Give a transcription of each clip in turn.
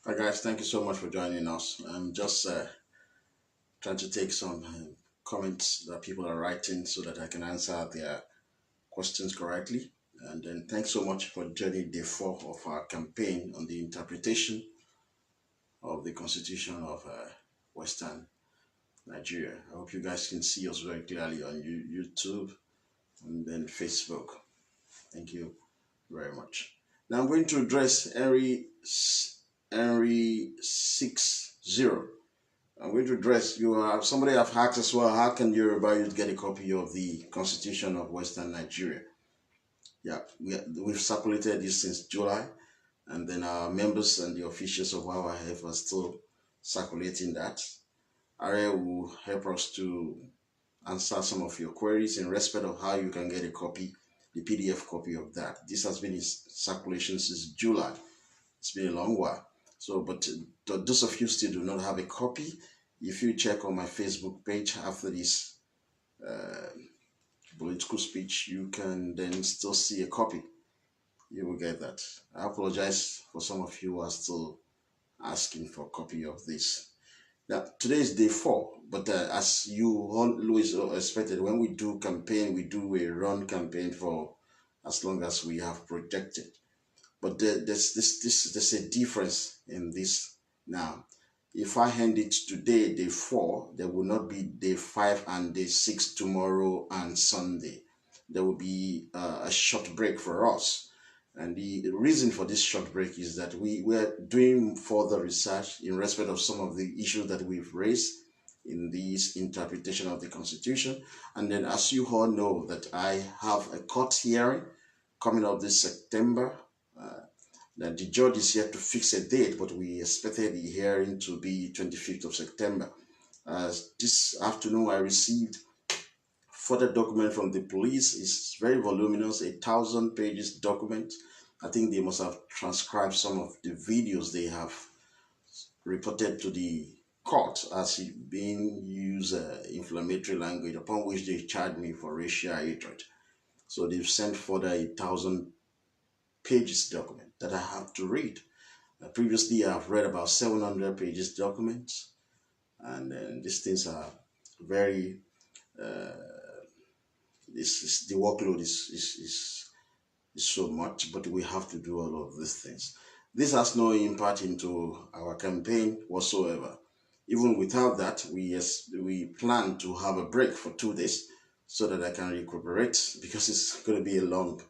Hi guys, thank you so much for joining us. I'm just trying to take some comments that people are writing so that I can answer their questions correctly. And then thanks so much for joining day 4 of our campaign on the interpretation of the Constitution of Western Nigeria. I hope you guys can see us very clearly on YouTube and then Facebook. Thank you very much. Now I'm going to address Henry 60. I'm going to address somebody have asked as well, how can Yoruba youth get a copy of the Constitution of Western Nigeria? Yeah, we've circulated this since July, and then our members and the officials of our health are still circulating that. Are will help us to answer some of your queries in respect of how you can get a copy, the PDF copy of that. This has been in circulation since July. It's been a long while. So, but those of you still do not have a copy, if you check on my Facebook page after this political speech, you can then still see a copy. You will get that. I apologize for some of you who are still asking for a copy of this. Now, today is day 4, but as you always expected, when we do campaign, we do a run campaign for as long as we have projected. But there's a difference in this now. If I hand it today, day 4, there will not be day 5 and day 6 tomorrow and Sunday. There will be a short break for us. And the reason for this short break is that we're doing further research in respect of some of the issues that we've raised in this interpretation of the Constitution. And then, as you all know, that I have a court hearing coming up this September. That the judge is yet to fix a date, but we expected the hearing to be 25th of September. This afternoon, I received further document from the police. It's very voluminous, 1,000 pages document. I think they must have transcribed some of the videos they have reported to the court as being used inflammatory language, upon which they charged me for racial hatred. So they've sent further 1,000 pages document that I have to read. Previously, I've read about 700 pages documents, and these things are very the workload is so much, but we have to do all of these things. This has no impact into our campaign whatsoever. Even without that, we plan to have a break for 2 days so that I can recuperate, because it's going to be a long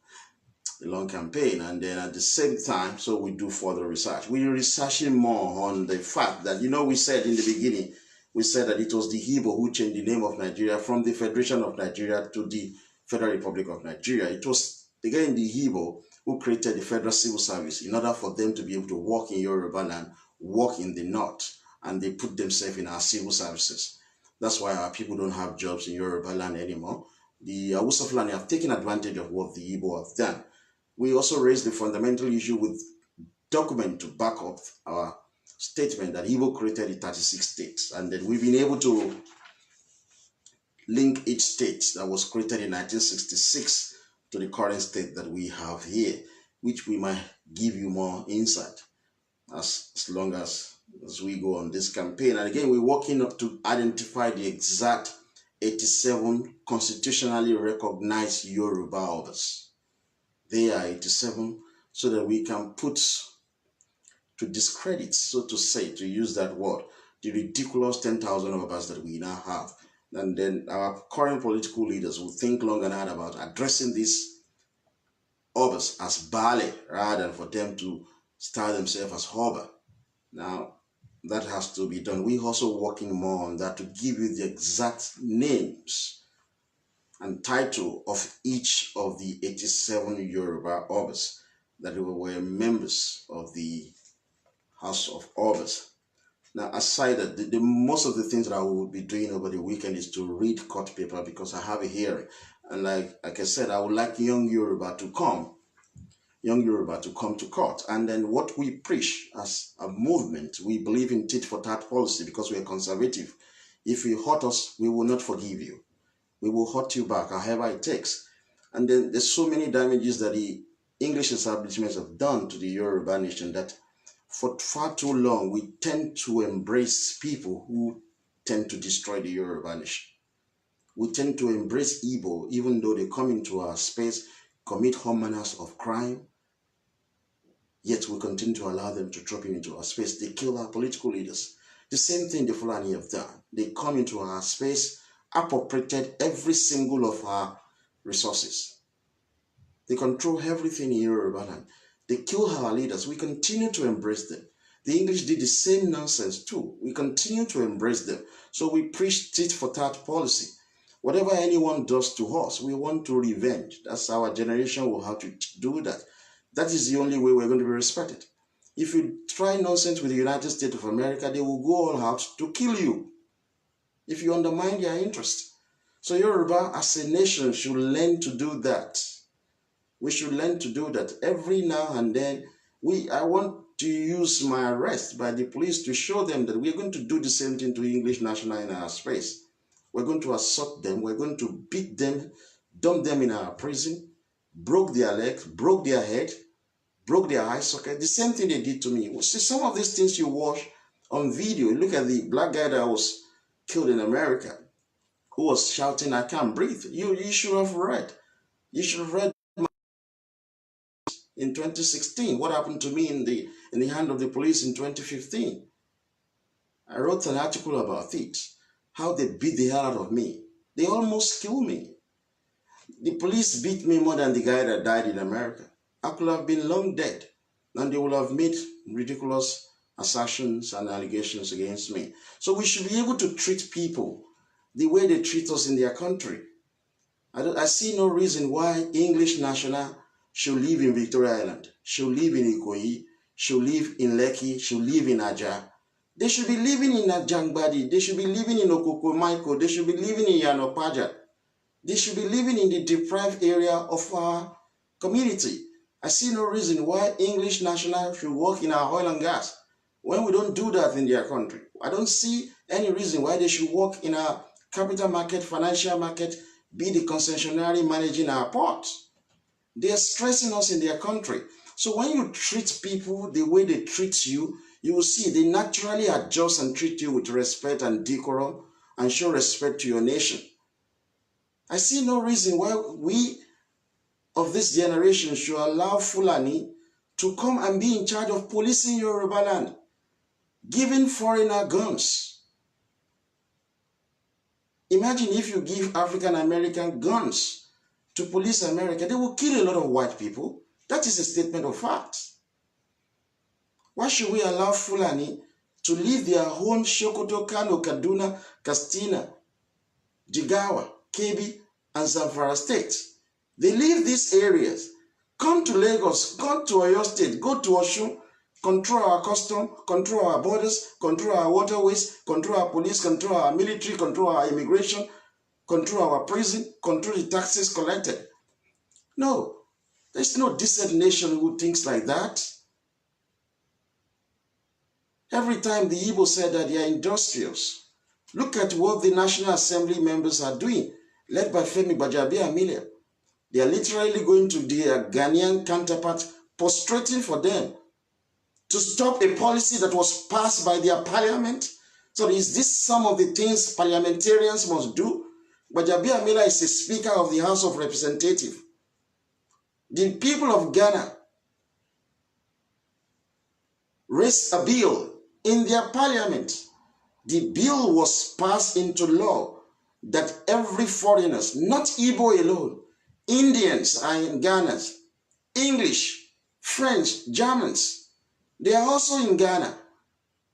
campaign. And then at the same time, so we do further research. We're researching more on the fact that, we said in the beginning, we said that it was the Igbo who changed the name of Nigeria from the Federation of Nigeria to the Federal Republic of Nigeria. It was, again, the Igbo who created the Federal Civil Service in order for them to be able to work in Yoruba land, work in the north, and they put themselves in our civil services. That's why our people don't have jobs in Yoruba land anymore. The Hausa Fulani have taken advantage of what the Igbo have done. We also raised the fundamental issue with document to back up our statement that Igbo created the 36 states, and then we've been able to link each state that was created in 1966 to the current state that we have here. which we might give you more insight as long as we go on this campaign. And again, we're working up to identify the exact 87 constitutionally recognized Yoruba Obas. They are 87, so that we can put to discredit, so to say, to use that word, the ridiculous 10,000 Obas that we now have. And then our current political leaders will think long and hard about addressing these Obas as Bale rather than for them to style themselves as Hoba. Now, that has to be done. We're also working more on that to give you the exact names and title of each of the 87 Yoruba Obas that were members of the House of Obas. Now, aside that, the most of the things that I will be doing over the weekend is to read court paper because I have a hearing. And like I said, I would like young Yoruba to come to court. And then what we preach as a movement, we believe in tit for tat policy because we are conservative. If you hurt us, we will not forgive you. We will hurt you back, however it takes. And then there's so many damages that the English establishments have done to the Yoruba nation that for far too long, we tend to embrace people who tend to destroy the Yoruba nation. We tend to embrace Igbo, even though they come into our space, commit all manners of crime, yet we continue to allow them to drop into our space. They kill our political leaders. The same thing the Fulani have done. They come into our space, appropriated every single of our resources. They control everything in Yoruba land. They kill our leaders. We continue to embrace them. The English did the same nonsense too. We continue to embrace them. So we preach tit for tat policy. Whatever anyone does to us, we want to revenge. That's our generation will have to do that. That is the only way we're going to be respected. If you try nonsense with the United States of America, they will go all out to kill you if you undermine their interest. So Yoruba as a nation should learn to do that. We should learn to do that. Every now and then, I want to use my arrest by the police to show them that we're going to do the same thing to English national in our space. We're going to assault them. We're going to beat them, dump them in our prison, broke their legs, broke their head, broke their eye socket. The same thing they did to me. See, some of these things you watch on video. Look at the black guy that was killed in America, who was shouting, "I can't breathe." You should have read. You should have read in 2016. What happened to me in the hand of the police in 2015? I wrote an article about it. How they beat the hell out of me. They almost killed me. The police beat me more than the guy that died in America. I could have been long dead, and they would have made ridiculous assertions and allegations against me. So we should be able to treat people the way they treat us in their country. I see no reason why English national should live in Victoria Island, should live in Ikoyi, should live in Lekki, should live in Aja. They should be living in Ajangbadi. They should be living in Okokomaiko. They should be living in Yanopaja. They should be living in the deprived area of our community. I see no reason why English national should work in our oil and gas when we don't do that in their country. I don't see any reason why they should work in our capital market, financial market, be the concessionary managing our ports. They are stressing us in their country. So when you treat people the way they treat you, you will see they naturally adjust and treat you with respect and decorum and show respect to your nation. I see no reason why we of this generation should allow Fulani to come and be in charge of policing Yoruba land, giving foreigner guns. Imagine if you give African American guns to police America, they will kill a lot of white people. That is a statement of fact. Why should we allow Fulani to leave their own Sokoto, Kano, Kaduna, Katsina, Jigawa, Kebbi, and Zamfara states? They leave these areas, come to Lagos, come to Oyo State, go to Osun, control our custom, control our borders, control our waterways, control our police, control our military, control our immigration, control our prison, control the taxes collected. No, there's no decent nation who thinks like that. Every time the Igbo said that they are industrious, look at what the National Assembly members are doing, led by Femi Gbajabiamila. They are literally going to their Ghanaian counterpart prostrating for them to stop a policy that was passed by their parliament. So is this some of the things parliamentarians must do? But Amila is a Speaker of the House of Representatives. The people of Ghana raised a bill in their parliament. The bill was passed into law that every foreigners, not Igbo alone, Indians are in Ghana, English, French, Germans, they are also in Ghana.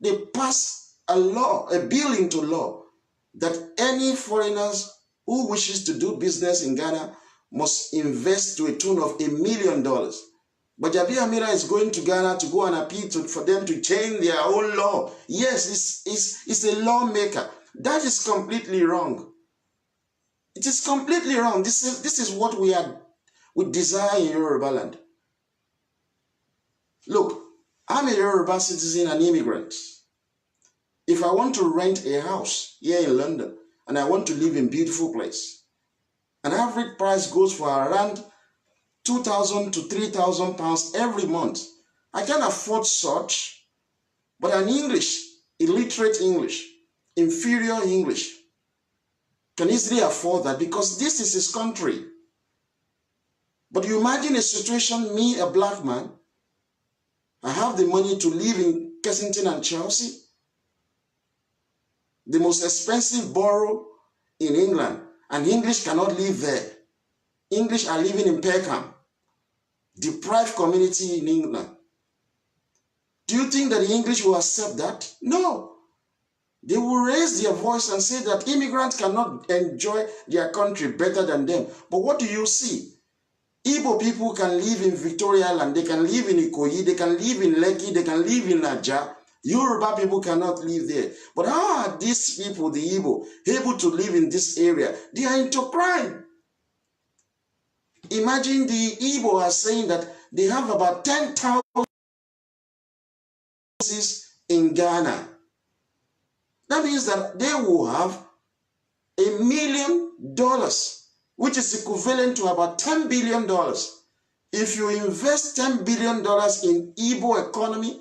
They passed a bill into law that any foreigners who wishes to do business in Ghana must invest to a tune of $1 million. But Jabi Amira is going to Ghana to go and appeal for them to change their own law. Yes, it's a lawmaker. That is completely wrong. It is completely wrong. This is what we desire in Yoruba land. Look, I'm a Yoruba citizen and immigrant. If I want to rent a house here in London and I want to live in a beautiful place, an average price goes for around 2,000 to 3,000 pounds every month. I can afford such, but an illiterate English, inferior English, can easily afford that because this is his country. But you imagine a situation, me, a black man, I have the money to live in Kensington and Chelsea, the most expensive borough in England, and English cannot live there. English are living in Peckham, deprived community in England. Do you think that the English will accept that? No. They will raise their voice and say that immigrants cannot enjoy their country better than them. But what do you see? Igbo people can live in Victoria Island, they can live in Ikoyi, they can live in Lekki, they can live in Naija. Yoruba people cannot live there. But how are these people, the Igbo, able to live in this area? They are into crime. Imagine the Igbo are saying that they have about 10,000 in Ghana. That means that they will have $1 million, which is equivalent to about $10 billion. If you invest $10 billion in Igbo economy,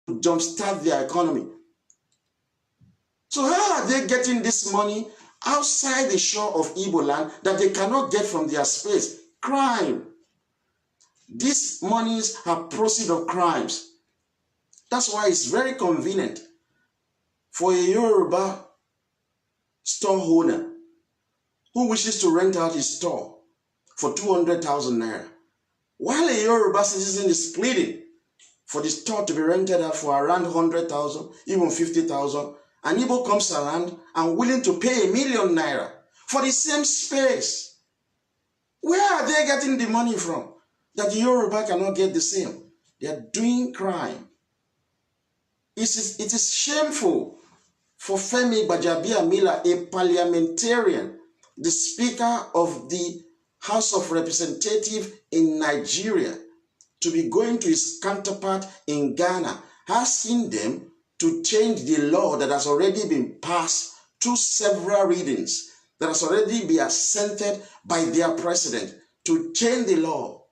to jumpstart their economy. So how are they getting this money outside the shore of Igbo land that they cannot get from their space? Crime. These monies are proceeds of crimes. That's why it's very convenient for a Yoruba store owner who wishes to rent out his store for 200,000 naira, while a Yoruba citizen is pleading for the store to be rented out for around 100,000, even 50,000, and Igbo comes around and willing to pay $1 million naira for the same space. Where are they getting the money from that the Yoruba cannot get the same? They are doing crime. It is shameful for Femi Gbajabiamila, a parliamentarian, the Speaker of the House of Representatives in Nigeria, to be going to his counterpart in Ghana, asking them to change the law that has already been passed through several readings, that has already been assented by their president, to change the law.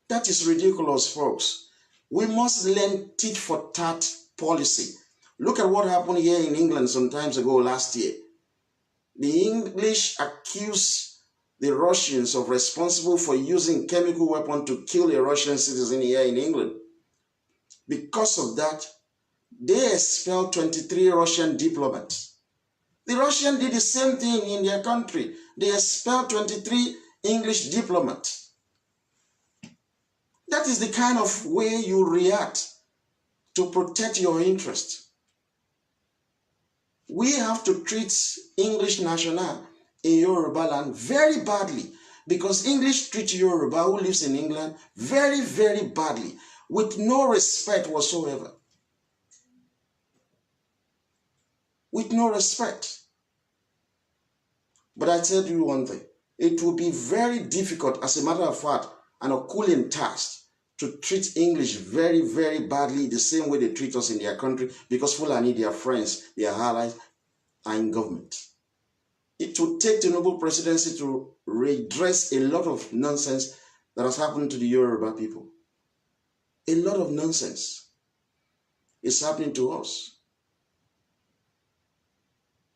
That is ridiculous, folks. We must learn tit-for-tat policy. Look at what happened here in England some time ago last year. The English accused the Russians of responsible for using chemical weapon to kill a Russian citizen here in England. Because of that, they expelled 23 Russian diplomats. The Russians did the same thing in their country. They expelled 23 English diplomats. That is the kind of way you react to protect your interest. We have to treat English national in Yoruba land very badly, because English treat Yoruba who lives in England very, very badly, with no respect whatsoever. With no respect. But I tell you one thing, it will be very difficult, as a matter of fact, and a cooling task, to treat English very, very badly the same way they treat us in their country, because Fulani, their friends, their allies, are in government. It will take the Noble Presidency to redress a lot of nonsense that has happened to the Yoruba people. A lot of nonsense is happening to us.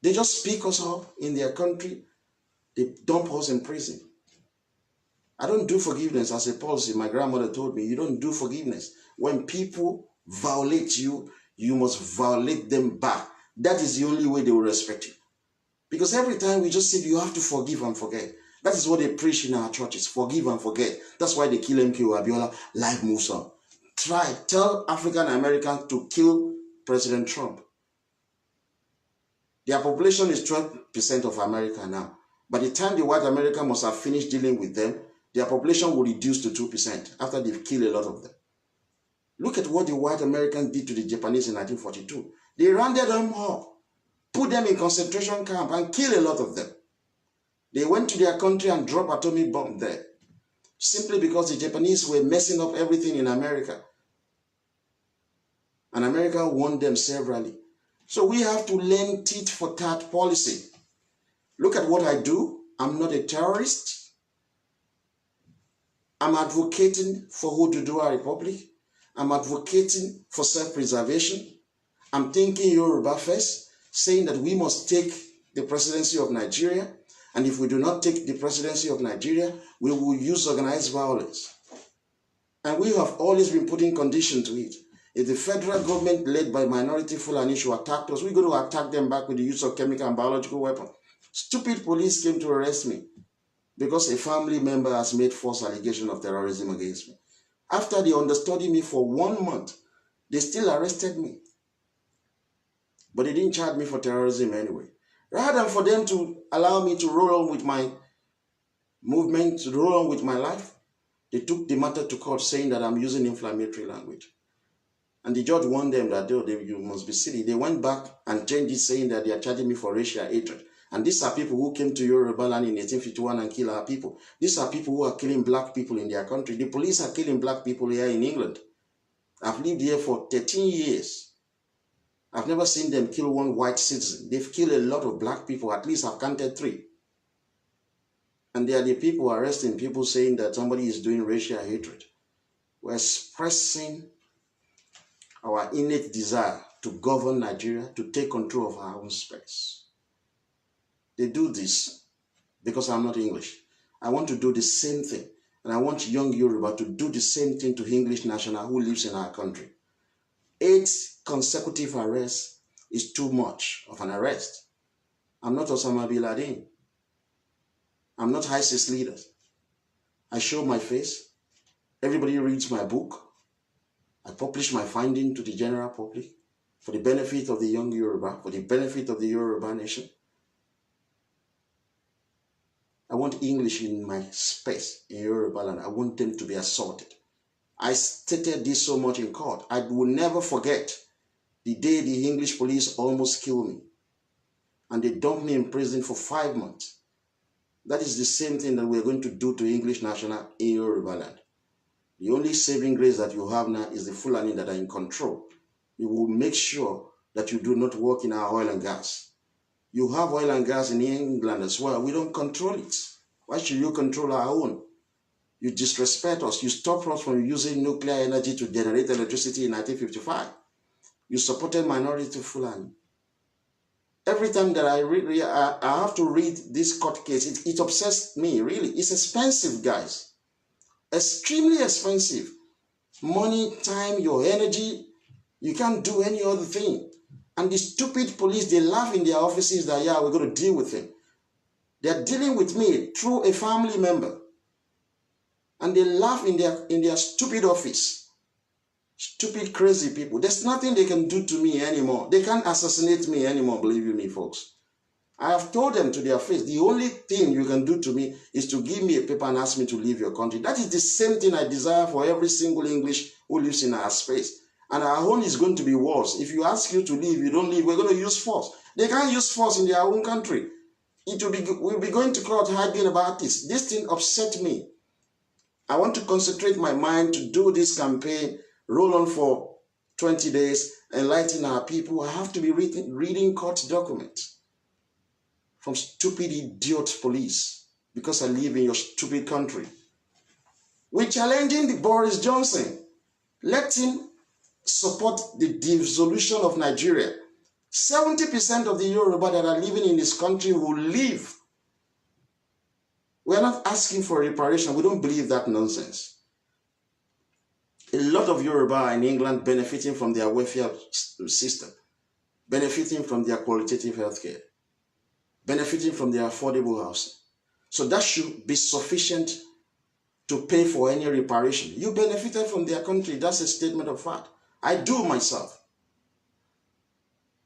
They just pick us up in their country. They dump us in prison. I don't do forgiveness as a policy. My grandmother told me, you don't do forgiveness. When people violate you, you must violate them back. That is the only way they will respect you. Because every time we just say you have to forgive and forget. That is what they preach in our churches. Forgive and forget. That's why they kill MK Abiola. Life moves on. Tell African Americans to kill President Trump. Their population is 12% of America now. By the time the white America must have finished dealing with them, their population will reduce to 2% after they've killed a lot of them. Look at what the white Americans did to the Japanese in 1942. They rounded them up, put them in concentration camp, and killed a lot of them. They went to their country and dropped atomic bomb there, simply because the Japanese were messing up everything in America. And America won them severally. So we have to learn tit-for-tat policy. Look at what I do. I'm not a terrorist. I'm advocating for Oduduwa Republic. I'm advocating for self-preservation. I'm thinking Yoruba first, saying that we must take the presidency of Nigeria. And if we do not take the presidency of Nigeria, we will use organized violence. And we have always been putting condition to it. If the federal government led by minority Fulani should attack us, we're going to attack them back with the use of chemical and biological weapons. Stupid police came to arrest me because a family member has made false allegation of terrorism against me. After they understudied me for 1 month, they still arrested me. But they didn't charge me for terrorism anyway. Rather than for them to allow me to roll on with my movement, to roll on with my life, they took the matter to court saying that I'm using inflammatory language. And the judge warned them that you must be silly. They went back and changed it, saying that they are charging me for racial hatred. And these are people who came to Yoruba land in 1851 and killed our people. These are people who are killing black people in their country. The police are killing black people here in England. I've lived here for 13 years. I've never seen them kill one white citizen. They've killed a lot of black people. At least I've counted 3. And they are the people arresting people saying that somebody is doing racial hatred. We're expressing our innate desire to govern Nigeria, to take control of our own space. They do this because I'm not English. I want to do the same thing. And I want young Yoruba to do the same thing to English national who lives in our country. 8 consecutive arrests is too much of an arrest. I'm not Osama bin Laden. I'm not ISIS leader. I show my face. Everybody reads my book. I publish my finding to the general public for the benefit of the young Yoruba, for the benefit of the Yoruba nation. I want English in my space in Yoruba land. I want them to be assaulted. I stated this so much in court. I will never forget the day the English police almost killed me. And they dumped me in prison for 5 months. That is the same thing that we're going to do to English national in Yoruba land. The only saving grace that you have now is the Fulani that are in control. We will make sure that you do not work in our oil and gas. You have oil and gas in England as well. We don't control it. Why should you control our own? You disrespect us. You stop us from using nuclear energy to generate electricity in 1955. You supported minority Fulani. Every time that I have to read this court case, it obsessed me, really. It's expensive, guys. Extremely expensive. Money, time, your energy. You can't do any other thing. And the stupid police, they laugh in their offices that, yeah, we're going to deal with him. They're dealing with me through a family member. And they laugh in their stupid office. Stupid, crazy people. There's nothing they can do to me anymore. They can't assassinate me anymore, believe you me, folks. I have told them to their face, the only thing you can do to me is to give me a paper and ask me to leave your country. That is the same thing I desire for every single English who lives in our space. And our own is going to be worse. If you ask you to leave, you don't leave, we're going to use force. They can't use force in their own country. We'll be going to court arguing about this. This thing upset me. I want to concentrate my mind to do this campaign, roll on for 20 days, enlighten our people. I have to be reading court documents from stupid idiot police because I live in your stupid country. We're challenging the Boris Johnson. Let him support the dissolution of Nigeria. 70% of the Yoruba that are living in this country will leave. We are not asking for reparation. We don't believe that nonsense. A lot of Yoruba are in England benefiting from their welfare system, benefiting from their qualitative healthcare, benefiting from their affordable housing. So that should be sufficient to pay for any reparation. You benefited from their country. That's a statement of fact. I do myself.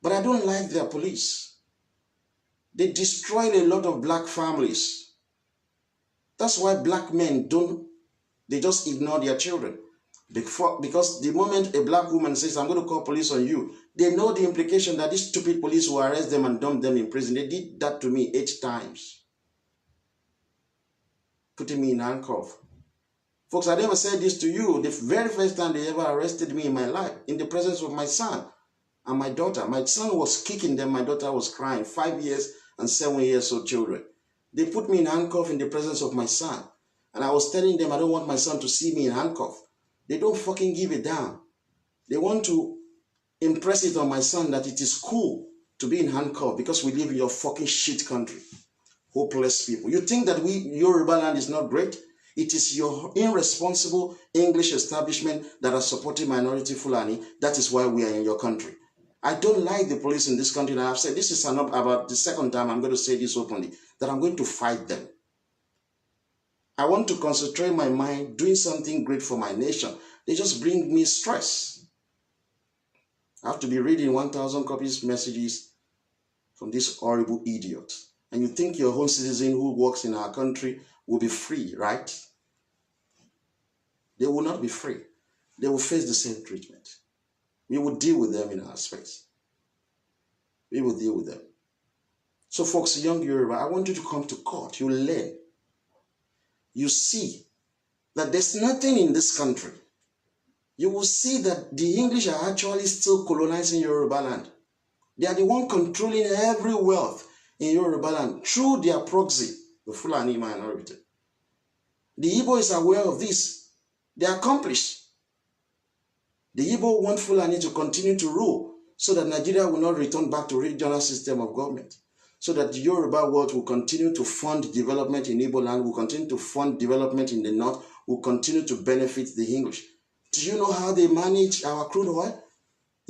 But I don't like their police. They destroyed a lot of black families. That's why black men they just ignore their children. Because the moment a black woman says, I'm going to call police on you, they know the implication that these stupid police will arrest them and dump them in prison. They did that to me 8 times. Putting me in handcuffs. Folks, I never said this to you. The very first time they ever arrested me in my life, in the presence of my son and my daughter. My son was kicking them. My daughter was crying. 5 years and 7 years old children. They put me in handcuffs in the presence of my son. And I was telling them I don't want my son to see me in handcuffs. They don't fucking give a damn. They want to impress it on my son that it is cool to be in handcuffs because we live in your fucking shit country. Hopeless people. You think that Yoruba land is not great? It is your irresponsible English establishment that are supporting minority Fulani. That is why we are in your country. I don't like the police in this country. And I have said, this is about the second time I'm going to say this openly, that I'm going to fight them. I want to concentrate my mind doing something great for my nation. They just bring me stress. I have to be reading 1,000 copies messages from this horrible idiot. And you think your own citizen who works in our country will be free, right? They will not be free. They will face the same treatment. We will deal with them in our space. We will deal with them. So folks, young Yoruba, I want you to come to court. You learn. You see that there's nothing in this country. You will see that the English are actually still colonizing Yoruba land. They are the one controlling every wealth in Yoruba land through their proxy, the Fulani minority. The Igbo is aware of this. They are accomplished. The Igbo want Fulani to continue to rule so that Nigeria will not return back to regional system of government. So that the Yoruba world will continue to fund development in Igbo land, will continue to fund development in the north, will continue to benefit the English. Do you know how they manage our crude oil?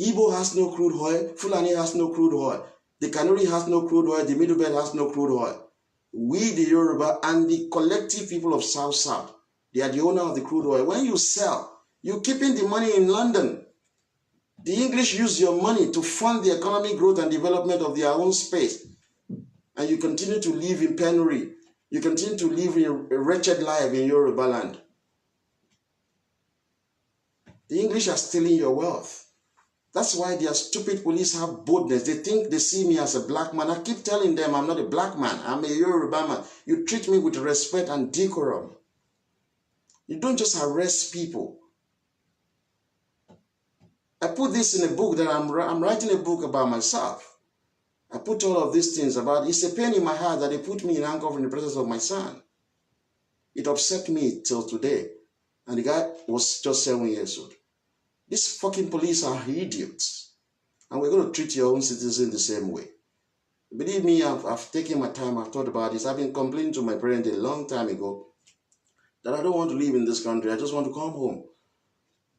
Igbo has no crude oil, Fulani has no crude oil, the Kanuri has no crude oil, the Middle Belt has no crude oil. We, the Yoruba, and the collective people of South, they are the owner of the crude oil. When you sell, you're keeping the money in London. The English use your money to fund the economic growth and development of their own space. And you continue to live in penury. You continue to live in a wretched life in Yoruba land. The English are stealing your wealth. That's why their stupid police have boldness. They think they see me as a black man. I keep telling them I'm not a black man. I'm a Yoruba man. You treat me with respect and decorum. You don't just arrest people. I put this in a book that I'm writing a book about myself. I put all of these things about, it's a pain in my heart that they put me in handcuffs in the presence of my son. It upset me till today. And the guy was just 7 years old. These fucking police are idiots. And we're going to treat your own citizens the same way. Believe me, I've taken my time, I've thought about this. I've been complaining to my parents a long time ago that I don't want to live in this country. I just want to come home.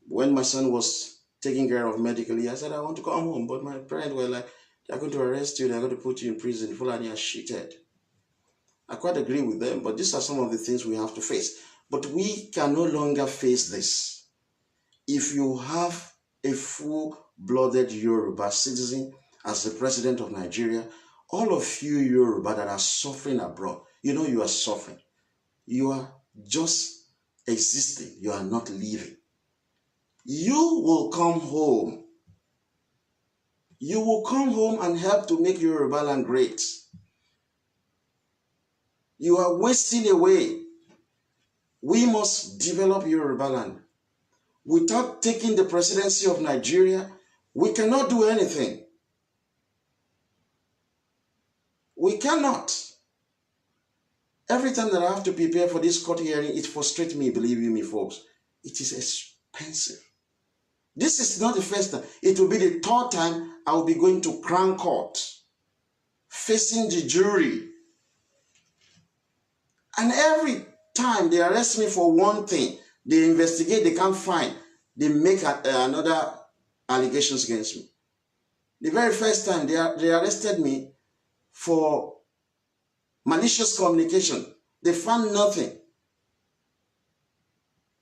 When my son was taken care of medically, I said, I want to come home. But my parents were like, they're going to arrest you, they're going to put you in prison. Fulani are shithead. I quite agree with them, but these are some of the things we have to face. But we can no longer face this. If you have a full-blooded Yoruba citizen as the president of Nigeria, all of you Yoruba that are suffering abroad, you know you are suffering. You are just existing. You are not living. You will come home. You will come home and help to make Yoruba land great. You are wasting away. We must develop Yoruba land. Without taking the presidency of Nigeria, we cannot do anything. We cannot. Every time that I have to prepare for this court hearing, it frustrates me, believe you me, folks. It is expensive. This is not the first time. It will be the third time I will be going to Crown Court, facing the jury. And every time they arrest me for one thing, they investigate, they can't find, they make another allegations against me. The very first time they arrested me for malicious communication, they found nothing.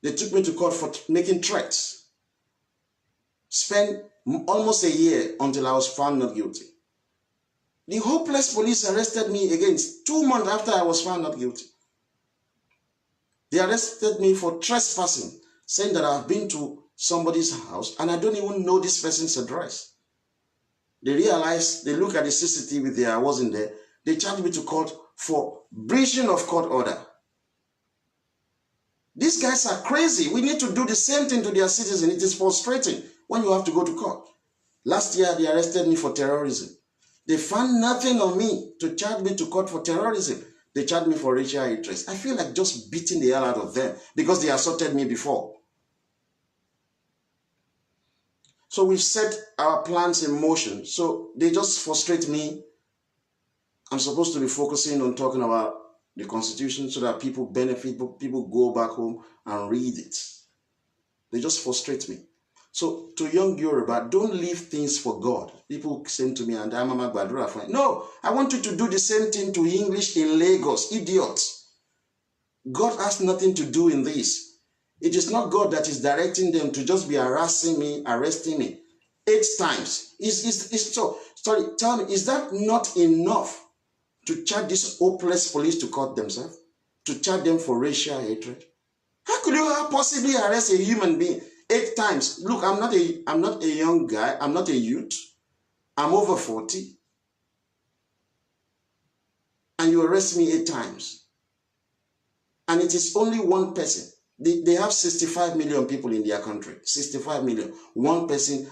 They took me to court for making threats. Spent almost a year until I was found not guilty. The hopeless police arrested me again 2 months after I was found not guilty. They arrested me for trespassing, saying that I've been to somebody's house and I don't even know this person's address. They realized, they look at the CCTV there, I wasn't there. They charged me to court for breaching of court order. These guys are crazy. We need to do the same thing to their citizens. It is frustrating when you have to go to court. Last year, they arrested me for terrorism. They found nothing on me to charge me to court for terrorism. They charged me for racial hatred. I feel like just beating the hell out of them because they assaulted me before. So we've set our plans in motion. So they just frustrate me. I'm supposed to be focusing on talking about the Constitution so that people benefit, people go back home and read it. They just frustrate me. So to young Yoruba, don't leave things for God. People say to me, and I'm a Badura friend. No, I want you to do the same thing to English in Lagos, idiots. God has nothing to do in this. It is not God that is directing them to just be harassing me, arresting me 8 times. Sorry, tell me, is that not enough to charge this hopeless police to court themselves? To charge them for racial hatred? How could you possibly arrest a human being 8 times? Look, I'm not a young guy. I'm not a youth. I'm over 40. And you arrest me 8 times. And it is only one person. They have 65 million people in their country. 65 million. One person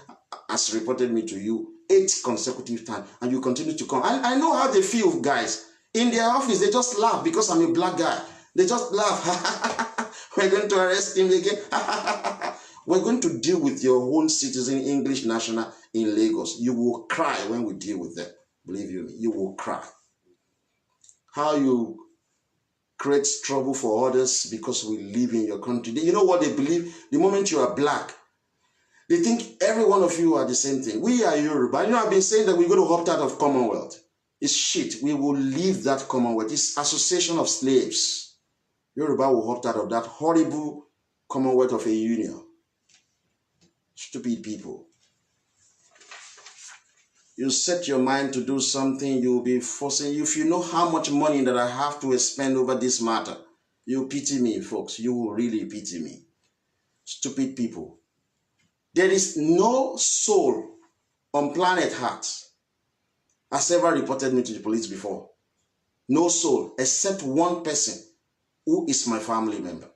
has reported me to you 8 consecutive times. And you continue to come. I know how they feel, guys. In their office, they just laugh because I'm a black guy. They just laugh. We're going to arrest him again. We're going to deal with your own citizen, English national in Lagos. You will cry when we deal with them. Believe you me, you will cry. How you create trouble for others because we live in your country. You know what they believe? The moment you are black, they think every one of you are the same thing. We are Yoruba. You know, I've been saying that we're going to opt out of Commonwealth. It's shit. We will leave that Commonwealth. It's association of slaves. Yoruba will opt out of that horrible Commonwealth of a union. Stupid people. You set your mind to do something, you'll be forcing. If you know how much money that I have to spend over this matter, you pity me, folks. You will really pity me. Stupid people. There is no soul on planet Earth has ever reported me to the police before. No soul, except one person who is my family member.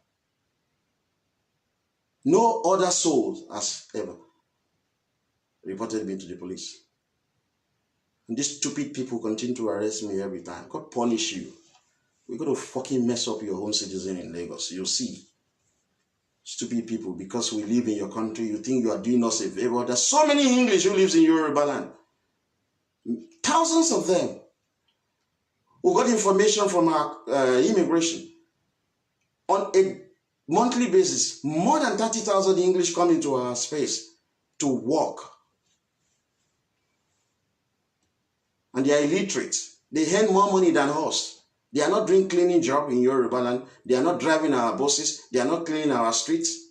No other soul has ever reported me to the police. And these stupid people continue to arrest me every time. God punish you. We're going to fucking mess up your own citizen in Lagos. You'll see. Stupid people, because we live in your country, you think you are doing us a favor. There's so many English who lives in Yoruba land. Thousands of them. We got information from our immigration. On a monthly basis, more than 30,000 English come into our space to work. And they are illiterate. They earn more money than us. They are not doing cleaning job in Yoruba land. They are not driving our buses. They are not cleaning our streets.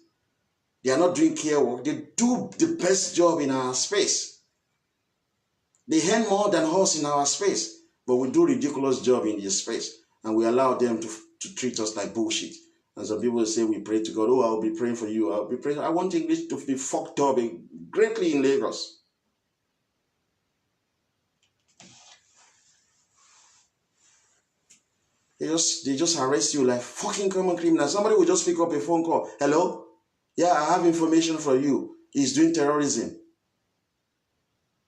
They are not doing care work. They do the best job in our space. They earn more than us in our space. But we do ridiculous job in this space. And we allow them to treat us like bullshit. And some people say we pray to God. Oh, I'll be praying for you. I'll be praying. I want English to be fucked up greatly in Lagos. They just arrest you like fucking common criminals. Somebody will just pick up a phone call. Hello? Yeah, I have information for you. He's doing terrorism.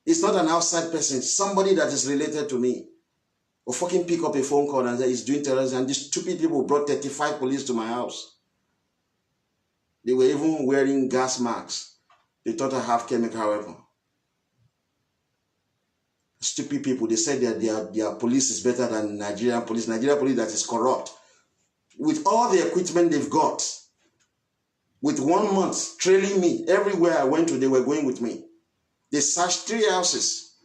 It's not an outside person. Somebody that is related to me. Or fucking pick up a phone call and say he's doing terrorism. And these stupid people brought 35 police to my house. They were even wearing gas masks. They thought I have chemical weapon. Stupid people, they said that their police is better than Nigerian police. Nigerian police that is corrupt. With all the equipment they've got, with 1 month trailing me, everywhere I went to, they were going with me. They searched 3 houses.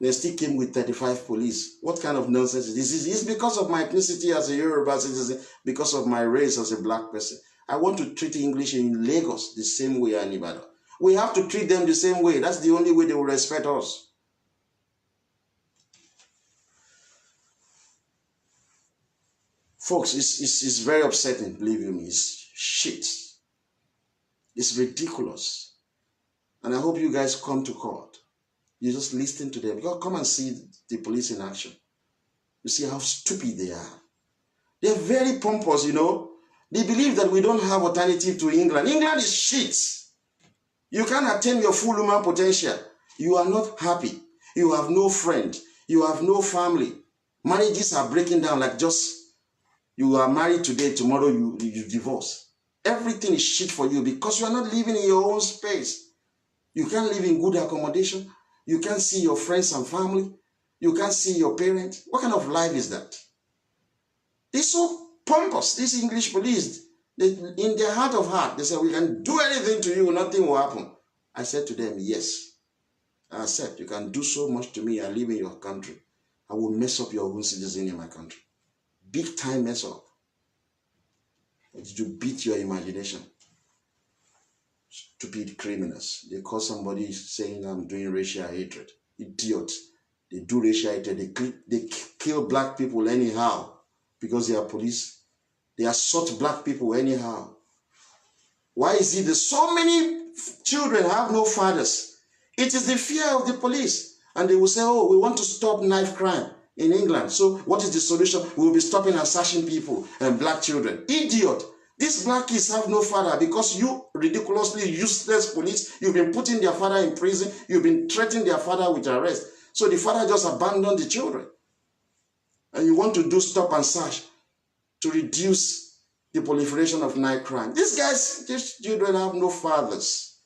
They still came with 35 police. What kind of nonsense is this? It's because of my ethnicity as a Yoruba citizen, because of my race as a black person. I want to treat English in Lagos the same way anybody. We have to treat them the same way. That's the only way they will respect us. Folks, it's very upsetting, believe me. It's shit. It's ridiculous. And I hope you guys come to court. You just listen to them. You come and see the police in action. You see how stupid they are. They're very pompous, you know. They believe that we don't have alternative to England. England is shit. You can't attain your full human potential. You are not happy. You have no friend. You have no family. Marriages are breaking down like just you are married today, tomorrow you divorce. Everything is shit for you because you are not living in your own space. You can't live in good accommodation. You can't see your friends and family. You can't see your parents. What kind of life is that? They're so pompous, these English police. In their heart of heart, they say, we can do anything to you, nothing will happen. I said to them, yes, I accept. You can do so much to me. I live in your country. I will mess up your own citizen in my country. Big time mess up. Did you beat your imagination? Stupid criminals. They call somebody saying I'm doing racial hatred. Idiot. They do racial hatred. They kill black people anyhow because they are police. They assault black people anyhow. Why is it that so many children have no fathers? It is the fear of the police. And they will say, oh, we want to stop knife crime in England. So what is the solution? We will be stopping and searching people and black children. Idiot. These black kids have no father because you ridiculously useless police, you've been putting their father in prison, you've been threatening their father with arrest. So the father just abandoned the children. And you want to do stop and search to reduce the proliferation of night crime. These children have no fathers.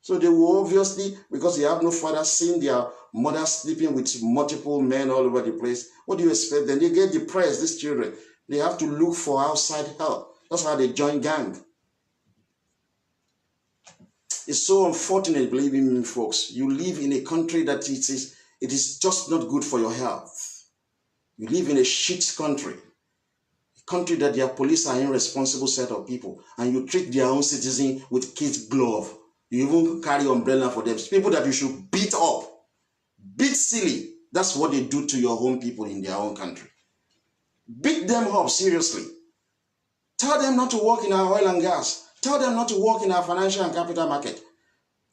So they will obviously, because they have no father, seeing their mother sleeping with multiple men all over the place. What do you expect then? They get depressed, these children. They have to look for outside help. That's why they join gang. It's so unfortunate, believe me, folks. You live in a country that it is just not good for your health. You live in a shit country. A country that their police are irresponsible set of people. And you treat their own citizen with kid glove. You even carry umbrella for them. It's people that you should beat up. Beat silly. That's what they do to your own people in their own country. Beat them up, seriously. Tell them not to work in our oil and gas. Tell them not to work in our financial and capital market.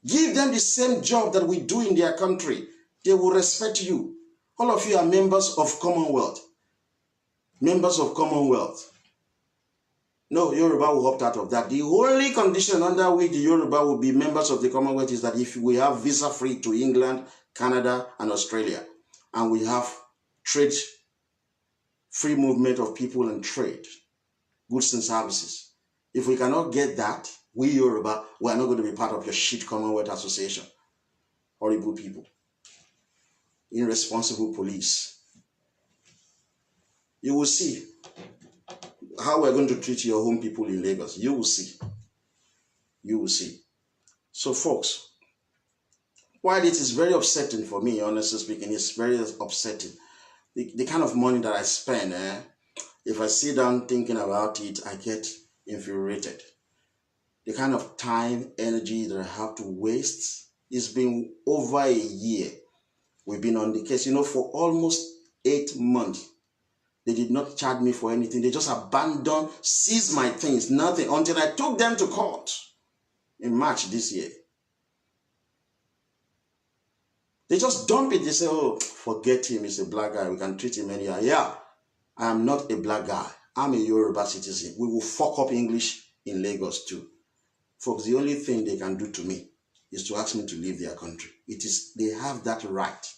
Give them the same job that we do in their country. They will respect you. All of you are members of Commonwealth. Members of Commonwealth. No, Yoruba will opt out of that. The only condition under which the Yoruba will be members of the Commonwealth is that if we have visa-free to England, Canada, and Australia, and we have trade, free movement of people and trade, goods and services. If we cannot get that, we Yoruba, we are not going to be part of your shit Commonwealth Association. Horrible people. Irresponsible police. You will see how we're going to treat your home people in Lagos. You will see. You will see. So folks, while it is very upsetting for me, honestly speaking, it's very upsetting. The kind of money that I spend, if I sit down thinking about it, I get infuriated. The kind of time, energy that I have to waste. It's been over a year. We've been on the case, for almost 8 months. They did not charge me for anything. They just abandoned, seized my things, nothing, until I took them to court in March this year. They just dump it. They say, oh, forget him. He's a black guy. We can treat him anyhow. Yeah, I am not a black guy. I'm a Yoruba citizen. We will fuck up English in Lagos too. Folks, the only thing they can do to me is to ask me to leave their country. They have that right.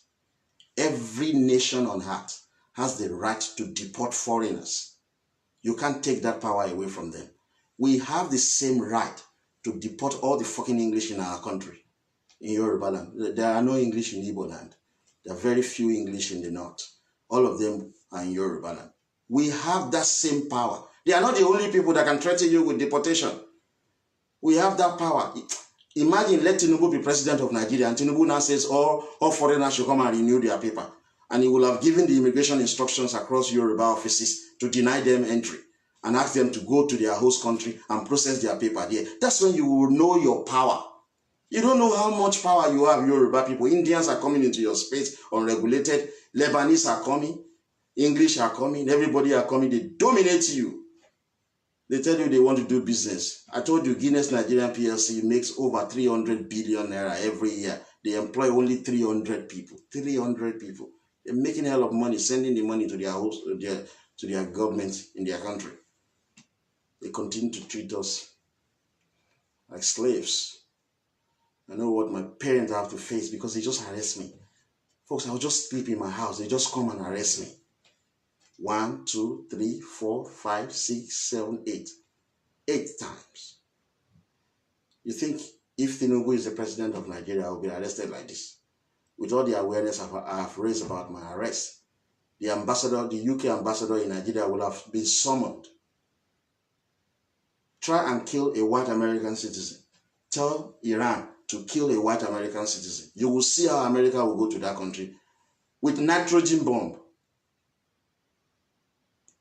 Every nation on earth has the right to deport foreigners. You can't take that power away from them. We have the same right to deport all the fucking English in our country, in Yoruba land. There are no English in Igbo land. There are very few English in the north. All of them are in Yoruba land. We have that same power. They are not the only people that can threaten you with deportation. We have that power. Imagine let Tinubu be president of Nigeria and Tinubu now says all foreigners should come and renew their paper. And he will have given the immigration instructions across Yoruba offices to deny them entry and ask them to go to their host country and process their paper there. That's when you will know your power. You don't know how much power you have, Yoruba people. Indians are coming into your space unregulated. Lebanese are coming. English are coming. Everybody are coming. They dominate you. They tell you they want to do business. I told you Guinness Nigerian PLC makes over 300 billion naira every year. They employ only 300 people. 300 people. They're making a hell of money, sending the money to their host, to their government in their country. They continue to treat us like slaves. I know what my parents have to face because they just arrest me. Folks, I'll just sleep in my house. They just come and arrest me. 1, 2, 3, 4, 5, 6, 7, 8. 8 times. You think if Tinubu is the president of Nigeria, I will be arrested like this? With all the awareness I have raised about my arrest, the ambassador, the UK ambassador in Nigeria will have been summoned. Try and kill a white American citizen. Tell Iran to kill a white American citizen. You will see how America will go to that country with nitrogen bomb.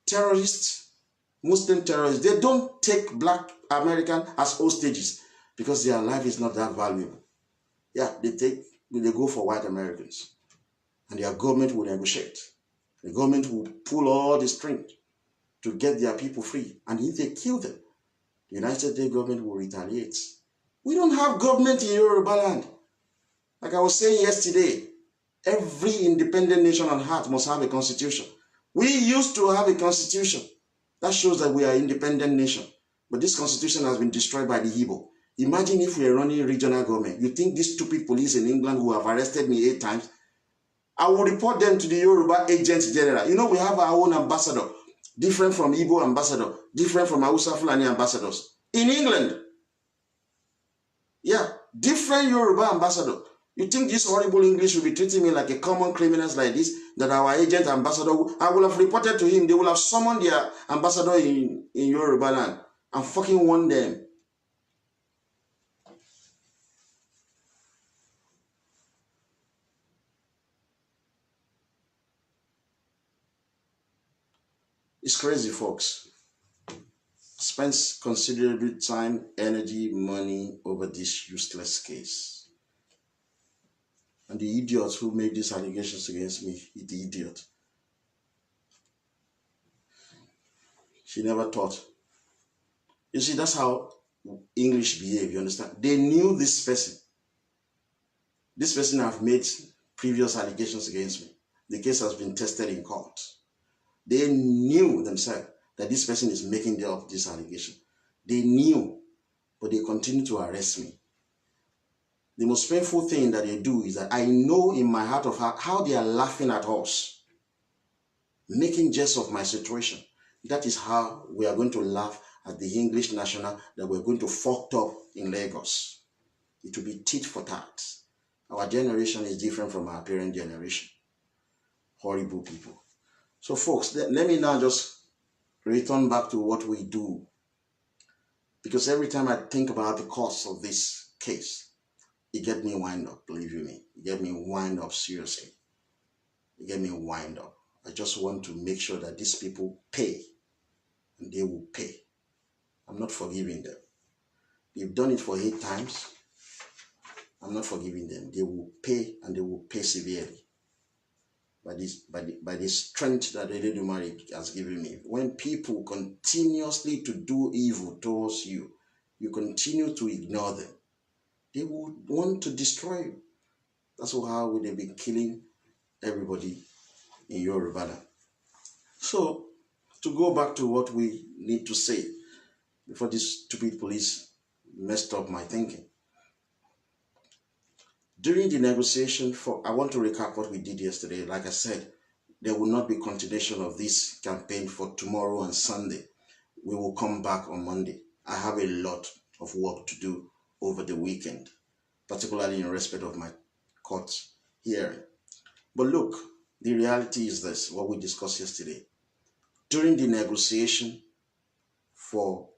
Terrorists, Muslim terrorists, they don't take black American as hostages because their life is not that valuable. Yeah, they go for white Americans. And their government will negotiate. The government will pull all the strength to get their people free. And if they kill them, the United States government will retaliate. We don't have government in Yoruba land. Like I was saying yesterday, every independent nation on earth must have a constitution. We used to have a constitution. That shows that we are an independent nation. But this constitution has been destroyed by the Igbo. Imagine if we are running regional government. You think these stupid police in England who have arrested me 8 times, I will report them to the Yoruba Agent General. You know, we have our own ambassador, different from Igbo ambassador, different from Hausa Fulani ambassadors. In England, yeah, different Yoruba ambassador. You think this horrible English will be treating me like a common criminals like this, that our agent ambassador, I will have reported to him, they will have summoned their ambassador in Yoruba land and fucking warned them. It's crazy, folks. Spends considerable time, energy, money over this useless case. And the idiot who made these allegations against me, the idiot. She never taught. You see, that's how English behave, you understand? They knew this person. This person have made previous allegations against me. The case has been tested in court. They knew themselves that this person is making up this allegation. They knew, but they continue to arrest me. The most painful thing that they do is that I know in my heart of heart how they are laughing at us, making jest of my situation. That is how we are going to laugh at the English national that we're going to fucked up in Lagos. It will be tit for tat. Our generation is different from our parent generation. Horrible people. So folks, let me now just return back to what we do. Because every time I think about the cost of this case, it get me wind up, believe you me. It get me wind up, seriously. It get me wind up. I just want to make sure that these people pay. And they will pay. I'm not forgiving them. They've done it for 8 times. I'm not forgiving them. They will pay, and they will pay severely. By the strength that the Lady has given me. When people continuously to do evil towards you, you continue to ignore them. They would want to destroy you. That's how they've been killing everybody in Yoruba land. So, to go back to what we need to say before this stupid police messed up my thinking. During the negotiation I want to recap what we did yesterday. Like I said, there will not be continuation of this campaign for tomorrow and Sunday. We will come back on Monday. I have a lot of work to do over the weekend, particularly in respect of my court hearing. But look, the reality is this, what we discussed yesterday. During the negotiation for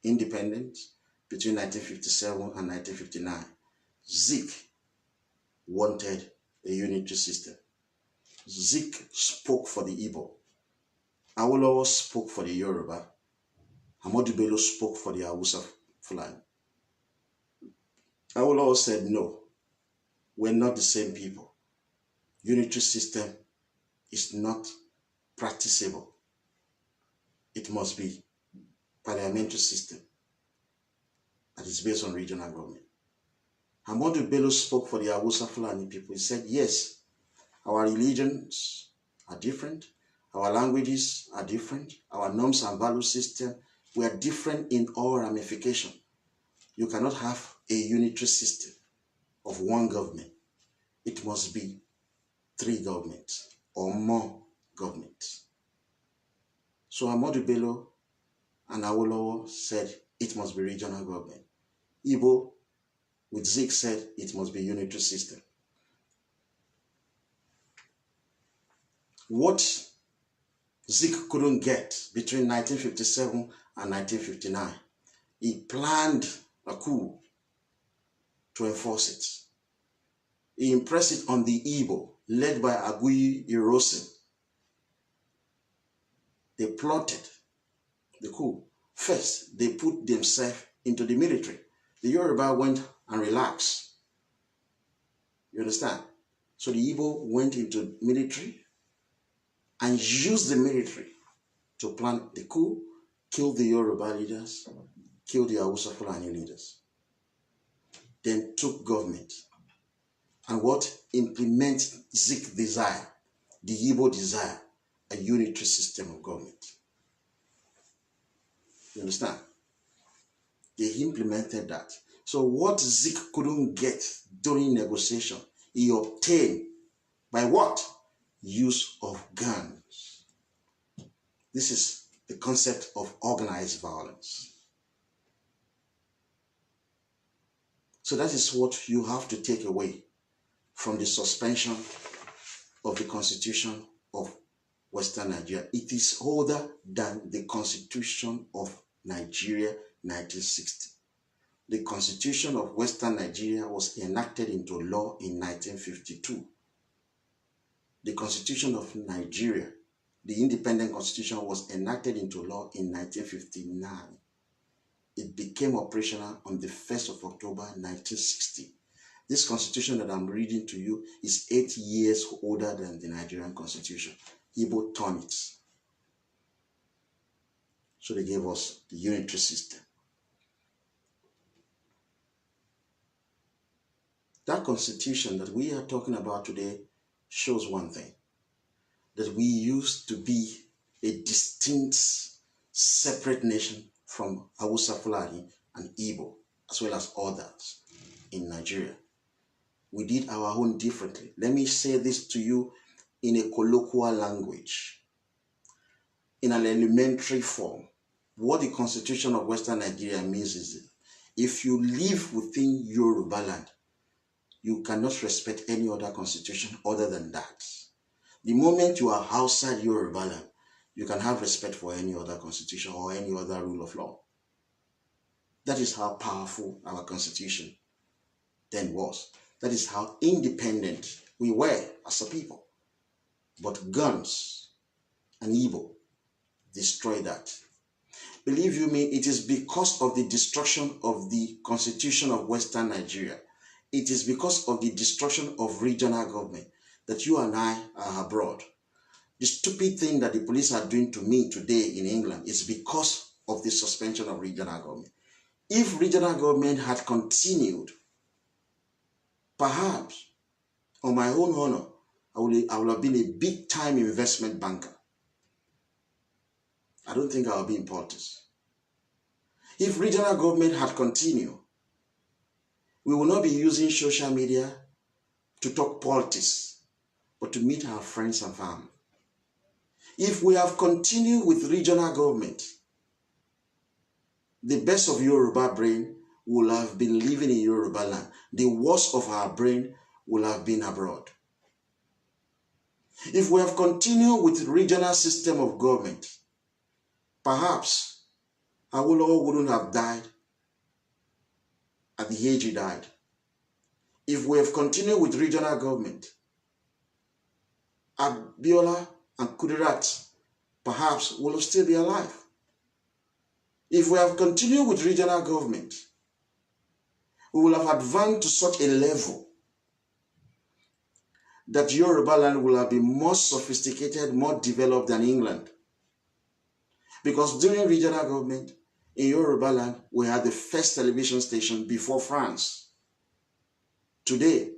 independence between 1957 and 1959, Zik wanted a unitary system. Zik spoke for the Igbo. Awolowo spoke for the Yoruba. Ahmadu Bello spoke for the Hausa Fulani. Awolowo said, no, we're not the same people. Unitary system is not practicable. It must be parliamentary system that is based on regional government. Ahmadu Bello spoke for the Hausa Fulani people. He said, yes, our religions are different, our languages are different, our norms and value system, we are different in all ramifications. You cannot have a unitary system of one government. It must be 3 governments or more governments. So Ahmadu Bello and Awolowo said it must be regional government. Igbo with Zik said it must be unitary system. What Zik couldn't get between 1957 and 1959, he planned a coup to enforce it. He impressed it on the Igbo, led by Aguiyi Ironsi. They plotted the coup. First, they put themselves into the military. The Yoruba went and relaxed. You understand? So the Igbo went into military and used the military to plan the coup, kill the Yoruba leaders, kill the Hausa Fulani leaders. Then took government. And what implement Zik desire, the Igbo desire, a unitary system of government. You understand? They implemented that. So what Zik couldn't get during negotiation, he obtained by what? Use of guns. This is the concept of organized violence. So that is what you have to take away from the suspension of the Constitution of Western Nigeria. It is older than the Constitution of Nigeria 1960. The Constitution of Western Nigeria was enacted into law in 1952. The Constitution of Nigeria, the independent constitution, was enacted into law in 1959. It became operational on the 1st of October 1960. This constitution that I'm reading to you is 8 years older than the Nigerian constitution. Igbo turned it. So they gave us the unitary system. That constitution that we are talking about today shows one thing, that we used to be a distinct, separate nation from Hausa Fulani and Igbo, as well as others in Nigeria. We did our own differently. Let me say this to you in a colloquial language, in an elementary form. What the Constitution of Western Nigeria means is, if you live within Yoruba land, you cannot respect any other constitution other than that. The moment you are outside Yoruba land, you can have respect for any other constitution or any other rule of law. That is how powerful our constitution then was. That is how independent we were as a people. But guns and Igbo destroyed that. Believe you me, it is because of the destruction of the Constitution of Western Nigeria. It is because of the destruction of regional government that you and I are abroad. The stupid thing that the police are doing to me today in England is because of the suspension of regional government. If regional government had continued, perhaps, on my own honor, I would have been a big-time investment banker. I don't think I will be in politics. If regional government had continued, we will not be using social media to talk politics, but to meet our friends and family. If we have continued with regional government, The best of Yoruba brain will have been living in Yoruba land. The worst of our brain will have been abroad. If we have continued with regional system of government, perhaps Awolowo wouldn't have died at the age he died. If we have continued with regional government, Abiola and Kudirat perhaps will still be alive. If we have continued with regional government, we will have advanced to such a level that Yoruba land will have been more sophisticated, more developed than England. Because during regional government, in Yoruba land, we had the first television station before France. Today,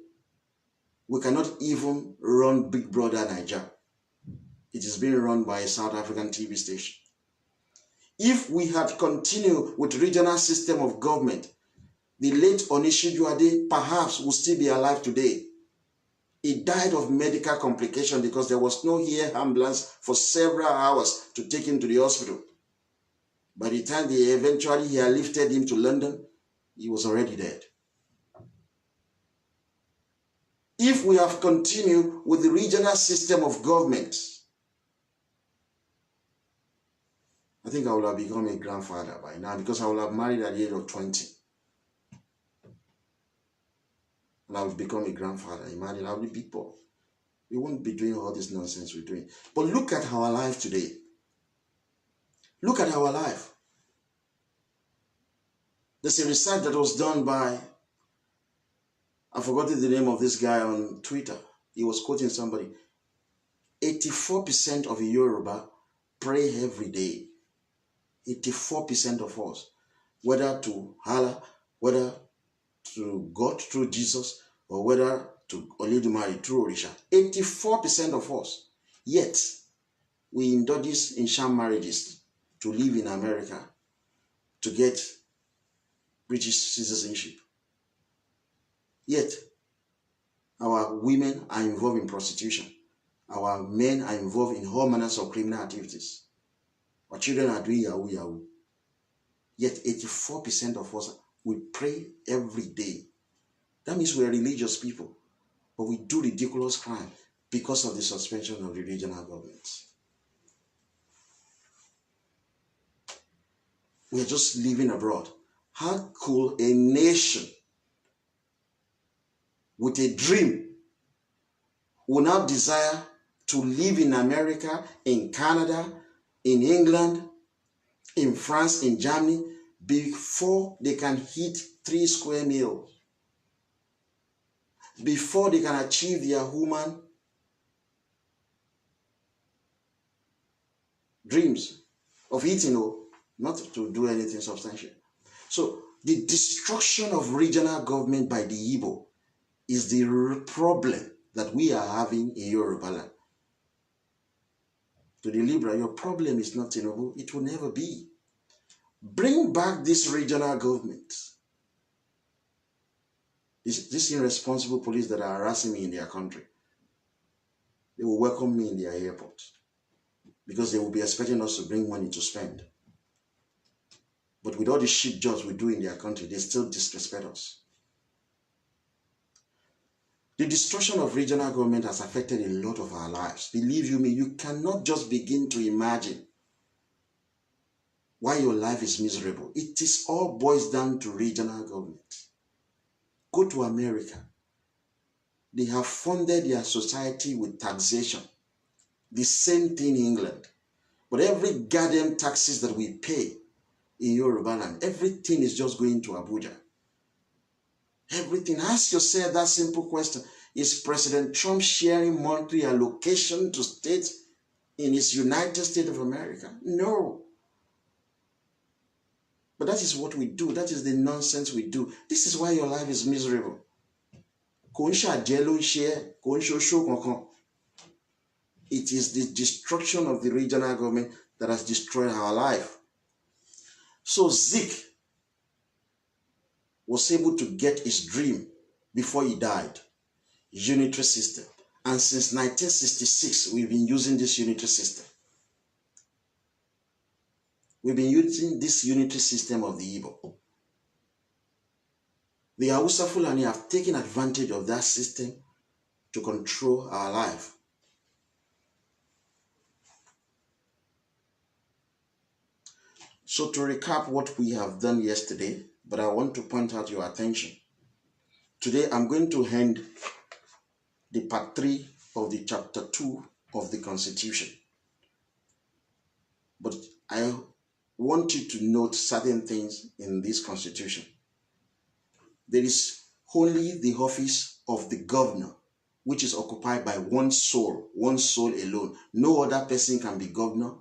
we cannot even run Big Brother Niger. It is being run by a South African TV station. If we had continued with regional system of government, the late Onishijuade perhaps would still be alive today. He died of medical complication because there was no air ambulance for several hours to take him to the hospital. By the time they eventually airlifted him to London, he was already dead. If we have continued with the regional system of government, I think I would have become a grandfather by now because I would have married at the age of 20. And I would become a grandfather. Imagine, I would be big boy. We won't be doing all this nonsense we're doing. But look at our life today. Look at our life. There's a research that was done by, I forgot the name of this guy on Twitter. He was quoting somebody. 84% of Yoruba pray every day. 84% of us, whether to Allah, whether to God through Jesus, or whether to Olodumare through Orisha. 84% of us. Yet, we indulge in sham marriages to live in America, to get British citizenship. Yet, our women are involved in prostitution. Our men are involved in all manners of criminal activities. Our children are doing yahoo yahoo. Yet 84% of us, we pray every day. That means we are religious people, but we do ridiculous crime because of the suspension of the regional governments. We are just living abroad. How could a nation with a dream will now desire to live in America, in Canada, in England, in France, in Germany, before they can hit 3 square meals, before they can achieve their human dreams of eating, or not to do anything substantial. So the destruction of regional government by the Igbo is the problem that we are having in Yoruba land. To the liberal, your problem is not Tinubu. It will never be. Bring back this regional government. This irresponsible police that are harassing me in their country, they will welcome me in their airport because they will be expecting us to bring money to spend. But with all the shit jobs we do in their country, they still disrespect us. The destruction of regional government has affected a lot of our lives. Believe you me, you cannot just begin to imagine why your life is miserable. It is all boils down to regional government. Go to America. They have funded their society with taxation. The same thing in England. But every goddamn taxes that we pay in Yoruba land, everything is just going to Abuja. Everything. Ask yourself that simple question. Is President Trump sharing monthly allocation to states in his United States of America? No. But that is what we do. That is the nonsense we do. This is why your life is miserable. It is the destruction of the regional government that has destroyed our life. So Zeke was able to get his dream before he died. Unitary system. And since 1966, we've been using this unitary system. we've been using this unitary system of the Igbo. The Hausa Fulani have taken advantage of that system to control our life. So to recap what we have done yesterday, but I want to point out your attention. Today I'm going to end the part 3 of the chapter 2 of the Constitution. But I want you to note certain things in this Constitution. There is only the office of the governor, which is occupied by one soul alone. No other person can be governor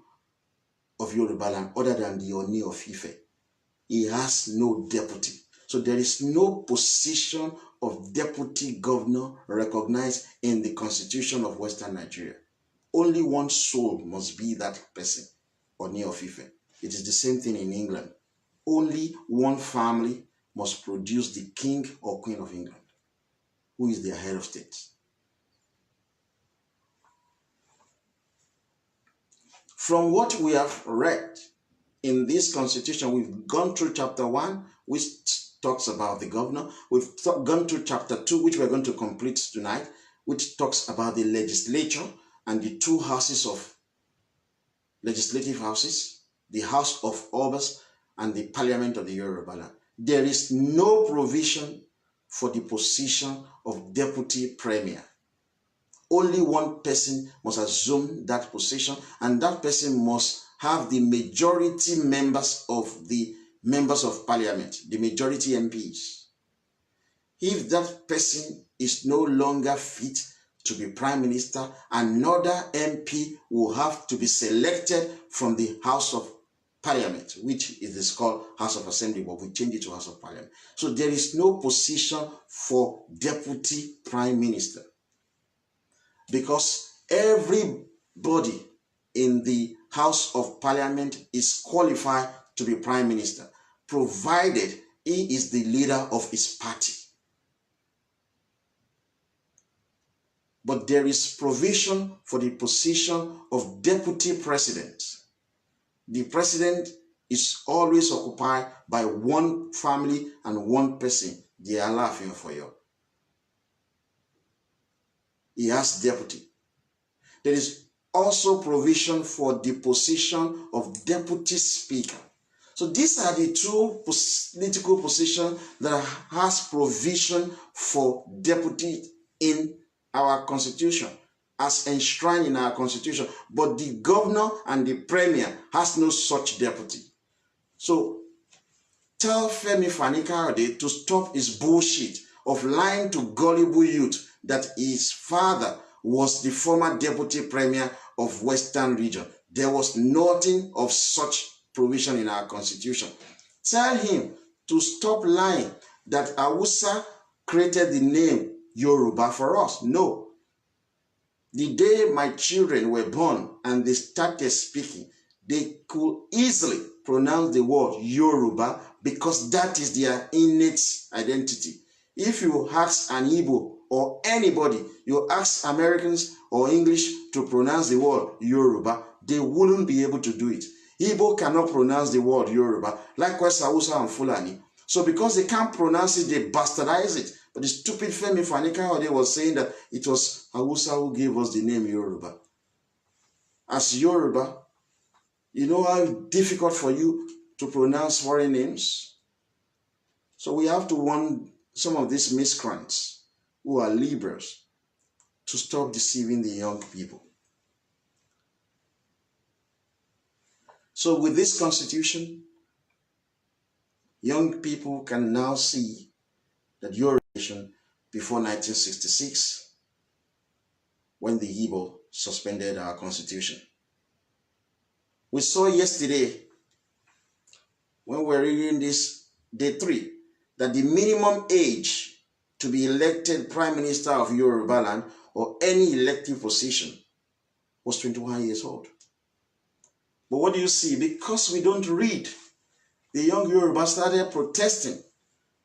of Yoruba land other than the Oni of Ife. He has no deputy. So there is no position of deputy governor recognized in the Constitution of Western Nigeria. Only one soul must be that person, Oni of Ife. It is the same thing in England. Only one family must produce the king or queen of England, who is their head of state. From what we have read in this constitution, we've gone through chapter 1, which talks about the governor. We've gone through chapter 2, which we're going to complete tonight, which talks about the legislature and the two houses of legislative houses, the House of Obas and the Parliament of the Yoruba land. There is no provision for the position of deputy premier. Only one person must assume that position, and that person must have the majority members of the members of parliament, the majority MPs. If that person is no longer fit to be prime minister, another MP will have to be selected from the House of Parliament, which is called House of Assembly, but we change it to House of Parliament. So there is no position for deputy prime minister, because everybody in the House of Parliament is qualified to be prime minister, provided he is the leader of his party. But there is provision for the position of deputy president. The president is always occupied by one family and one person, the Alaafin of Oyo. He has deputy. There is also provision for the position of deputy speaker. So these are the two political positions that has provision for deputy in our constitution, as enshrined in our constitution. But the governor and the premier has no such deputy. So tell Femi Fani-Kayode to stop his bullshit of lying to gullible youth that his father was the former deputy premier of Western region. There was nothing of such provision in our constitution. Tell him to stop lying that Hausa created the name Yoruba for us. No. The day my children were born and they started speaking, they could easily pronounce the word Yoruba because that is their innate identity. If you ask an Igbo or anybody, you ask Americans or English to pronounce the word Yoruba, they wouldn't be able to do it. Igbo cannot pronounce the word Yoruba, likewise Hausa and Fulani. So because they can't pronounce it, they bastardize it. But the stupid Femi Fani-Kayode was saying that it was Hausa who gave us the name Yoruba. As Yoruba, you know how difficult for you to pronounce foreign names? So we have to warn some of these miscreants who are liberals to stop deceiving the young people. So with this constitution, young people can now see that your nation before 1966, when the Igbo suspended our constitution. We saw yesterday, when we were reading this, day 3, that the minimum age to be elected Prime Minister of Yoruba land or any elective position was 21 years old. But what do you see? Because we don't read, the young Yoruba started protesting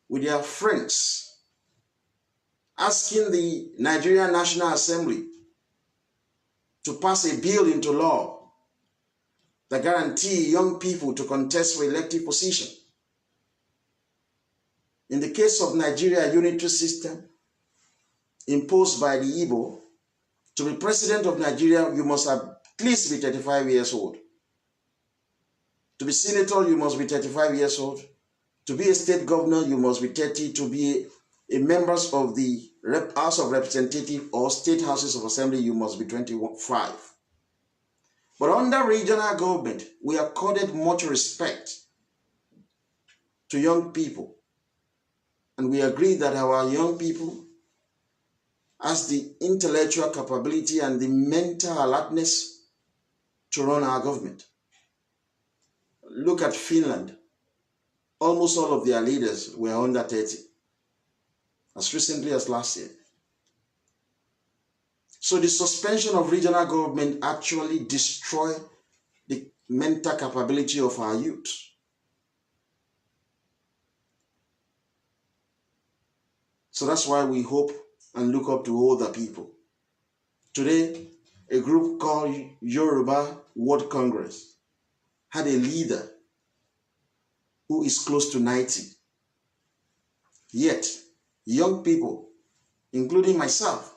with their friends, asking the Nigerian National Assembly to pass a bill into law that guarantee young people to contest for elective position. In the case of Nigeria unitary system imposed by the Igbo, to be president of Nigeria, you must at least be 35 years old. To be senator, you must be 35 years old. To be a state governor, you must be 30. To be a member of the House of Representatives or state houses of assembly, you must be 25. But under regional government, we accorded much respect to young people. And we agree that our young people has the intellectual capability and the mental alertness to run our government. Look at Finland. Almost all of their leaders were under 30, as recently as last year. So the suspension of regional government actually destroyed the mental capability of our youth. So that's why we hope and look up to older people. Today, a group called Yoruba World Congress had a leader who is close to 90. Yet, young people, including myself,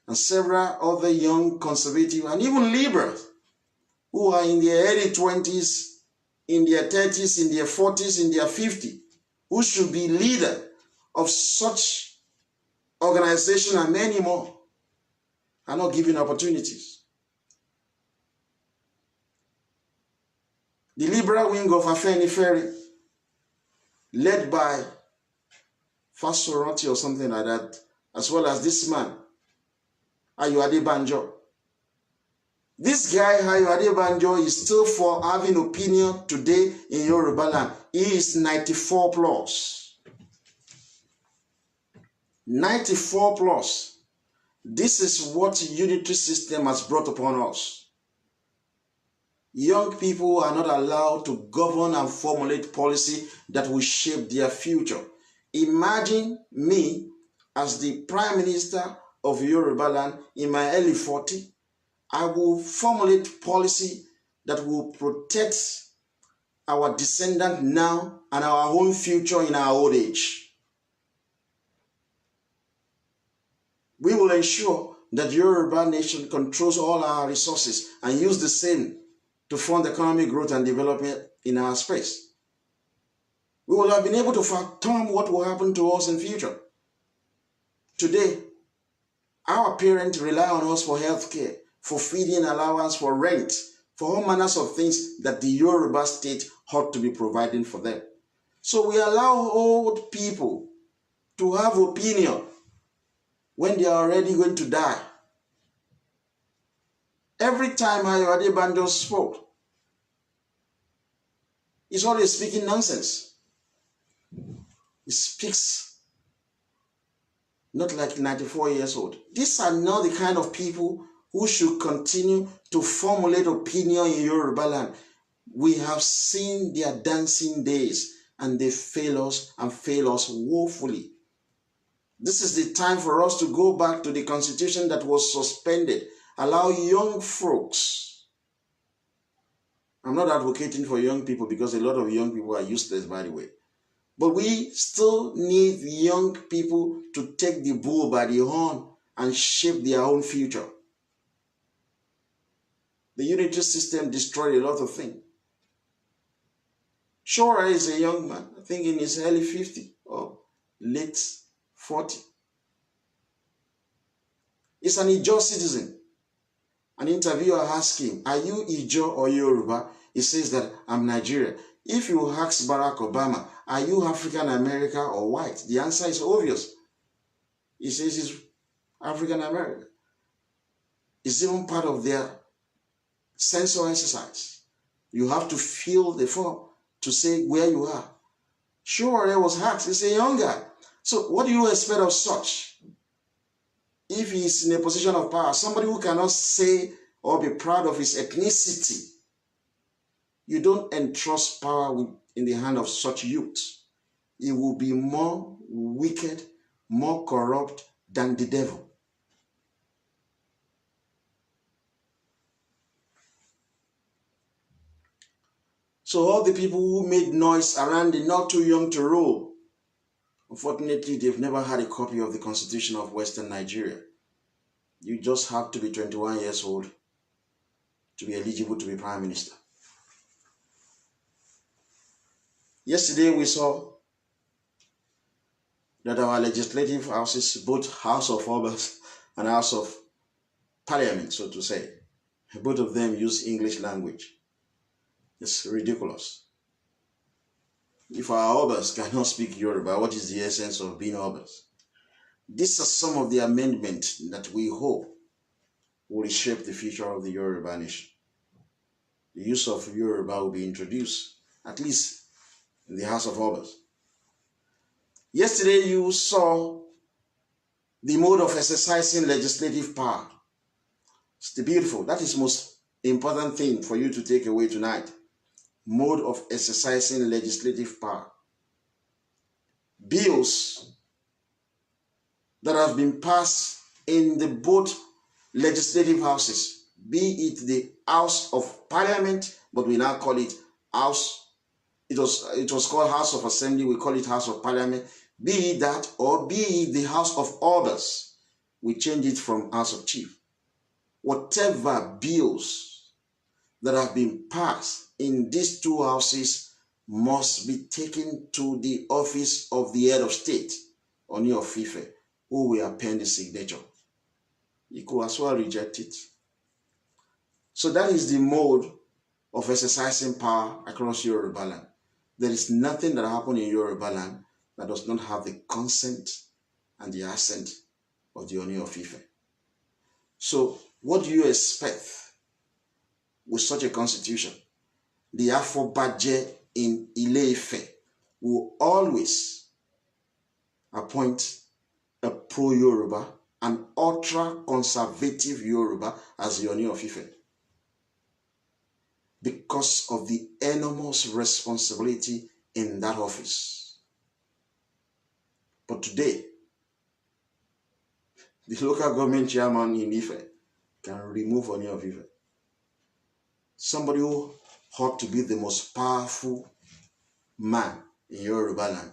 and several other young conservative and even liberals who are in their early 20s, in their 30s, in their 40s, in their 50s, who should be leader of such organization and many more, are not given opportunities. The liberal wing of Afenifere, led by Fasoroti or something like that, as well as this man, Ayo Adebanjo. This guy, Ayo Adebanjo, is still for having opinion today in Yoruba land. He is 94 plus. 94 plus. This is what unitary system has brought upon us. Young people are not allowed to govern and formulate policy that will shape their future. Imagine me as the Prime Minister of Yoruba land in my early 40s. I will formulate policy that will protect our descendants now and our own future in our old age. We will ensure that Yoruba nation controls all our resources and use the same to fund economic growth and development in our space. We will have been able to fathom what will happen to us in future. Today, our parents rely on us for health care, for feeding allowance, for rent, for all manners of things that the Yoruba state ought to be providing for them. So we allow old people to have opinion when they are already going to die. Every time Ayo Adebanjo spoke, he's always speaking nonsense. He speaks not like 94 years old. These are not the kind of people who should continue to formulate opinion in Yoruba land. We have seen their dancing days and they fail us and fail us woefully. This is the time for us to go back to the constitution that was suspended. Allow young folks. I'm not advocating for young people because a lot of young people are useless, by the way. But we still need young people to take the bull by the horn and shape their own future. The unitary system destroyed a lot of things. Shora is a young man, I think in his early 50s or late 40. He's an Ijaw citizen. An interviewer asked him, "Are you Ijaw or Yoruba?" He says that, "I'm Nigerian." If you ask Barack Obama, "Are you African American or white?" the answer is obvious. He says he's African American. It's even part of their censor exercise. You have to fill the form to say where you are. Sure, I was asked, he's a young guy. So what do you expect of such? If he's in a position of power, somebody who cannot say or be proud of his ethnicity, you don't entrust power in the hand of such youth. He will be more wicked, more corrupt than the devil. So all the people who made noise around the not too young to rule, unfortunately, they've never had a copy of the Constitution of Western Nigeria. You just have to be 21 years old to be eligible to be Prime Minister. Yesterday, we saw that our legislative houses, both House of Obas and House of Parliament, so to say, both of them use English language. It's ridiculous. If our Obas cannot speak Yoruba, what is the essence of being Obas? These are some of the amendments that we hope will reshape the future of the Yoruba nation. The use of Yoruba will be introduced, at least in the House of Obas. Yesterday, you saw the mode of exercising legislative power. It's beautiful. That is the most important thing for you to take away tonight. Mode of exercising legislative power. Bills that have been passed in the both legislative houses, be it the House of Parliament, but we now call it House. It was called House of Assembly. We call it House of Parliament. Be it that, or be it the House of Orders, we change it from House of Chief. Whatever bills that have been passed in these two houses must be taken to the office of the head of state, Oni of Ife, who will append the signature. You could as well reject it. So that is the mode of exercising power across Yoruba land. There is nothing that happens in Yoruba land that does not have the consent and the assent of the Oni of Ife. So what do you expect with such a constitution? The Afobaje in Ile-Ife will always appoint a pro-Yoruba, an ultra-conservative Yoruba as the Oni of Ife, because of the enormous responsibility in that office. But today, the local government chairman in Ife can remove Oni of Ife. Somebody who ought to be the most powerful man in Yoruba land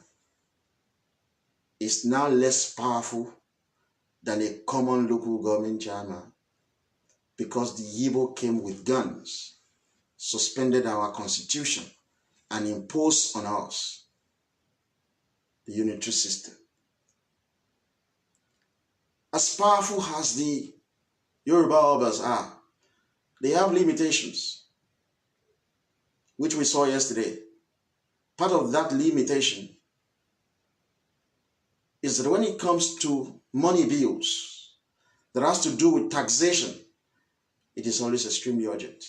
is now less powerful than a common local government chairman, because the Igbo came with guns, suspended our constitution, and imposed on us the unitary system. As powerful as the Yoruba Obas are, they have limitations, which we saw yesterday. Part of that limitation is that when it comes to money bills that has to do with taxation, it is always extremely urgent.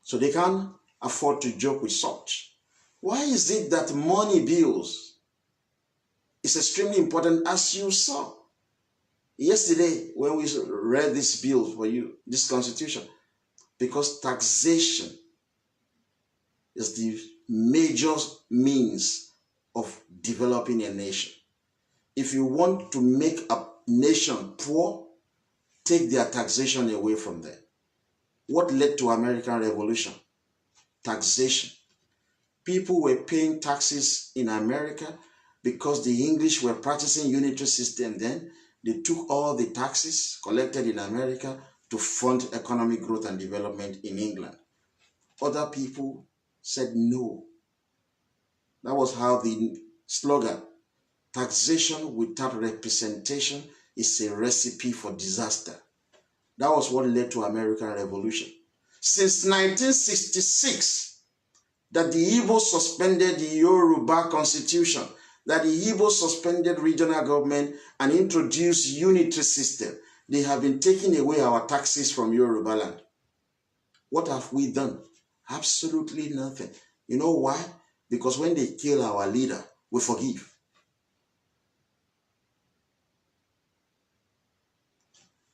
So they can't afford to joke with such. Why is it that money bills is extremely important, as you saw yesterday when we read this bill for you, this constitution? Because taxation is the major means of developing a nation. If you want to make a nation poor, take their taxation away from them. What led to American Revolution? Taxation. People were paying taxes in America because the English were practicing unitary system then. They took all the taxes collected in America to fund economic growth and development in England. Other people said no. That was how the slogan, taxation without representation is a recipe for disaster. That was what led to American Revolution. Since 1966, that the Igbo suspended the Yoruba constitution, that the Igbo suspended regional government and introduced unitary system. They have been taking away our taxes from Yoruba land. What have we done? Absolutely nothing. You know why? Because when they kill our leader, we forgive.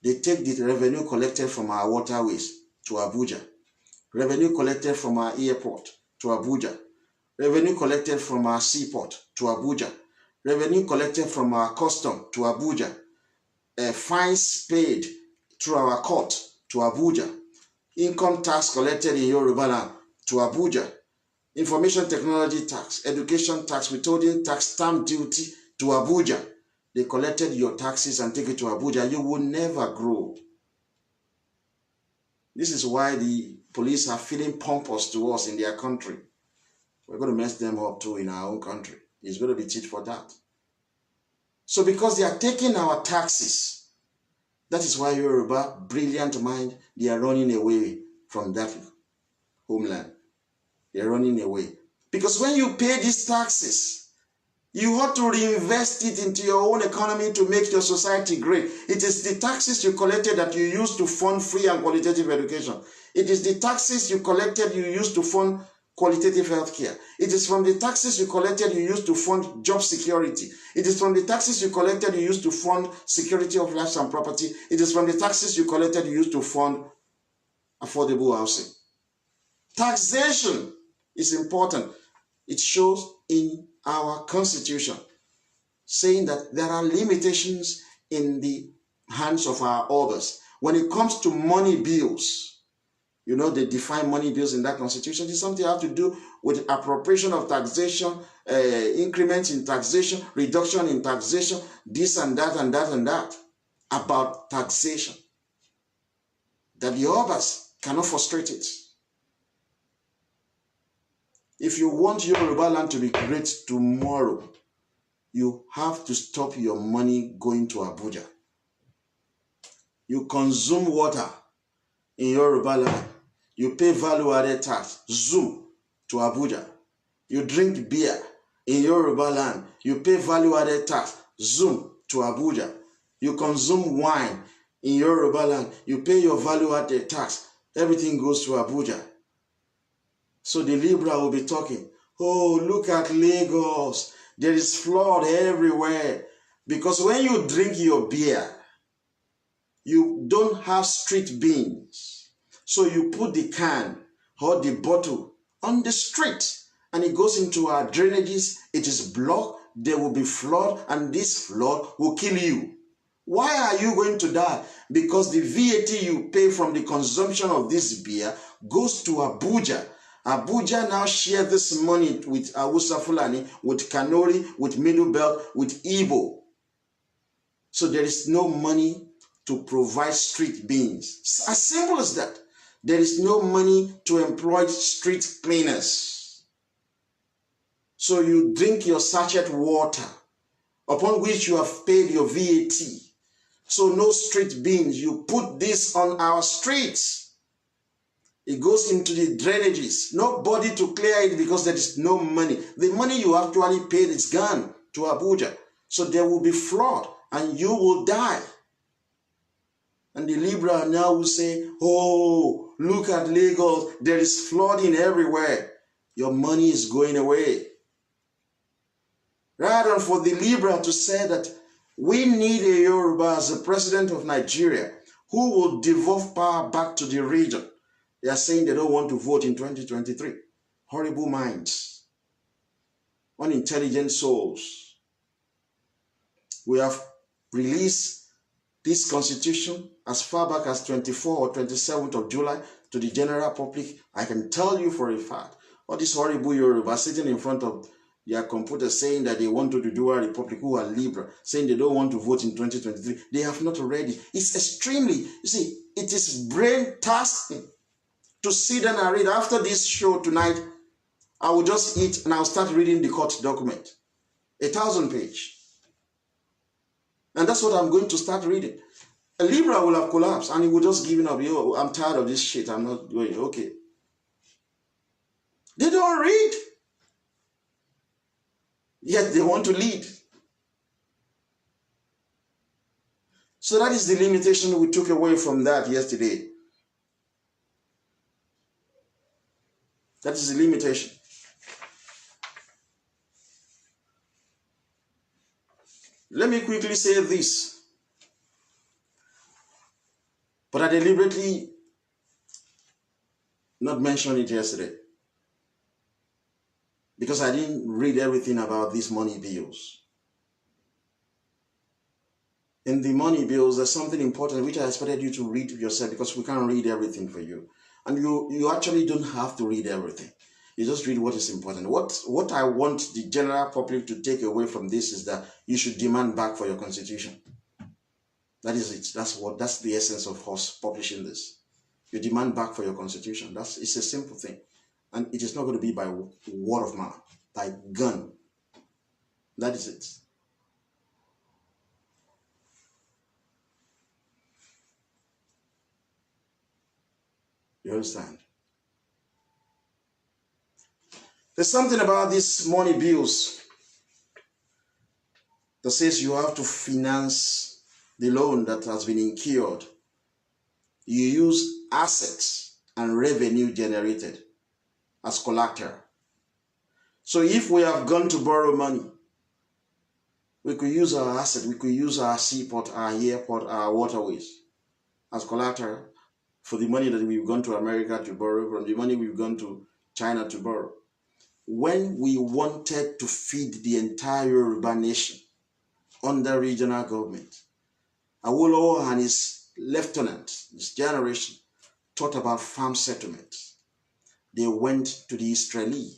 They take the revenue collected from our waterways to Abuja, revenue collected from our airport to Abuja, revenue collected from our seaport to Abuja, revenue collected from our custom to Abuja, fines paid through our court to Abuja, income tax collected in Yoruba land to Abuja. Information technology tax, education tax, withholding tax, stamp duty to Abuja. They collected your taxes and take it to Abuja. You will never grow. This is why the police are feeling pompous to us in their country. We're going to mess them up too in our own country. It's going to be tit for that. So because they are taking our taxes, that is why Yoruba, brilliant mind, they are running away from that homeland. They are running away. Because when you pay these taxes, you ought to reinvest it into your own economy to make your society great. It is the taxes you collected that you use to fund free and qualitative education. It is the taxes you collected you use to fund qualitative healthcare. It is from the taxes you collected you use to fund job security. It is from the taxes you collected you use to fund security of lives and property. It is from the taxes you collected you use to fund affordable housing. Taxation is important. It shows in our constitution saying that there are limitations in the hands of our orders. When it comes to money bills, you know, they define money bills in that constitution. It's something have to do with appropriation of taxation, increments in taxation, reduction in taxation, this and that and that and that. About taxation. That the others cannot frustrate it. If you want Yoruba land to be great tomorrow, you have to stop your money going to Abuja. You consume water in Yoruba land. You pay value-added tax, zoom, to Abuja. You drink beer in Yoruba land. You pay value-added tax, zoom, to Abuja. You consume wine in Yoruba land. You pay your value-added tax. Everything goes to Abuja. So the liberal will be talking, oh, look at Lagos. There is flood everywhere. Because when you drink your beer, you don't have street bins. So you put the can or the bottle on the street and it goes into our drainages. It is blocked. There will be flood and this flood will kill you. Why are you going to die? Because the VAT you pay from the consumption of this beer goes to Abuja. Abuja now share this money with Hausa Fulani, with Kanuri, with Middle Belt, with Igbo. So there is no money to provide street beans. It's as simple as that. There is no money to employ street cleaners. So you drink your sachet water, upon which you have paid your VAT. So no street beans. You put this on our streets. It goes into the drainages. Nobody to clear it because there is no money. The money you actually paid is gone to Abuja. So there will be flood and you will die. And the liberal now will say, oh, look at Lagos. There is flooding everywhere. Your money is going away. Rather than for the liberal to say that we need a Yoruba as the president of Nigeria who will devolve power back to the region. They are saying they don't want to vote in 2023. Horrible minds. Unintelligent souls. We have released this constitution as far back as 24th or 27th of July to the general public. I can tell you for a fact, all these horrible Yoruba sitting in front of their computer saying that they want to do a republic who are liberal, saying they don't want to vote in 2023. They have not read it. It's extremely, you see, it is brain tasking to sit down and read. After this show tonight, I will just eat and I'll start reading the court document. 1,000 pages. And that's what I'm going to start reading. A liberal will have collapsed and he will just give up. Yo, I'm tired of this shit. I'm not going. Okay. They don't read. Yet they want to lead. So that is the limitation we took away from that yesterday. That is the limitation. Let me quickly say this. But I deliberately not mentioned it yesterday. Because I didn't read everything about these money bills. In the money bills, there's something important which I expected you to read yourself because we can't read everything for you. And you actually don't have to read everything. You just read what is important. What I want the general public to take away from this is that you should demand back for your constitution. That is it. That's the essence of us publishing this. You demand back for your constitution. It's a simple thing. And it is not going to be by word of mouth, by gun. That is it. You understand? There's something about these money bills that says you have to finance the loan that has been incurred. You use assets and revenue generated as collateral. So if we have gone to borrow money, we could use our asset, we could use our seaport, our airport, our waterways as collateral for the money that we've gone to America to borrow, from the money we've gone to China to borrow. When we wanted to feed the entire Yoruba nation under regional government, Awolowo and his lieutenant, his generation, thought about farm settlement. They went to the Israeli,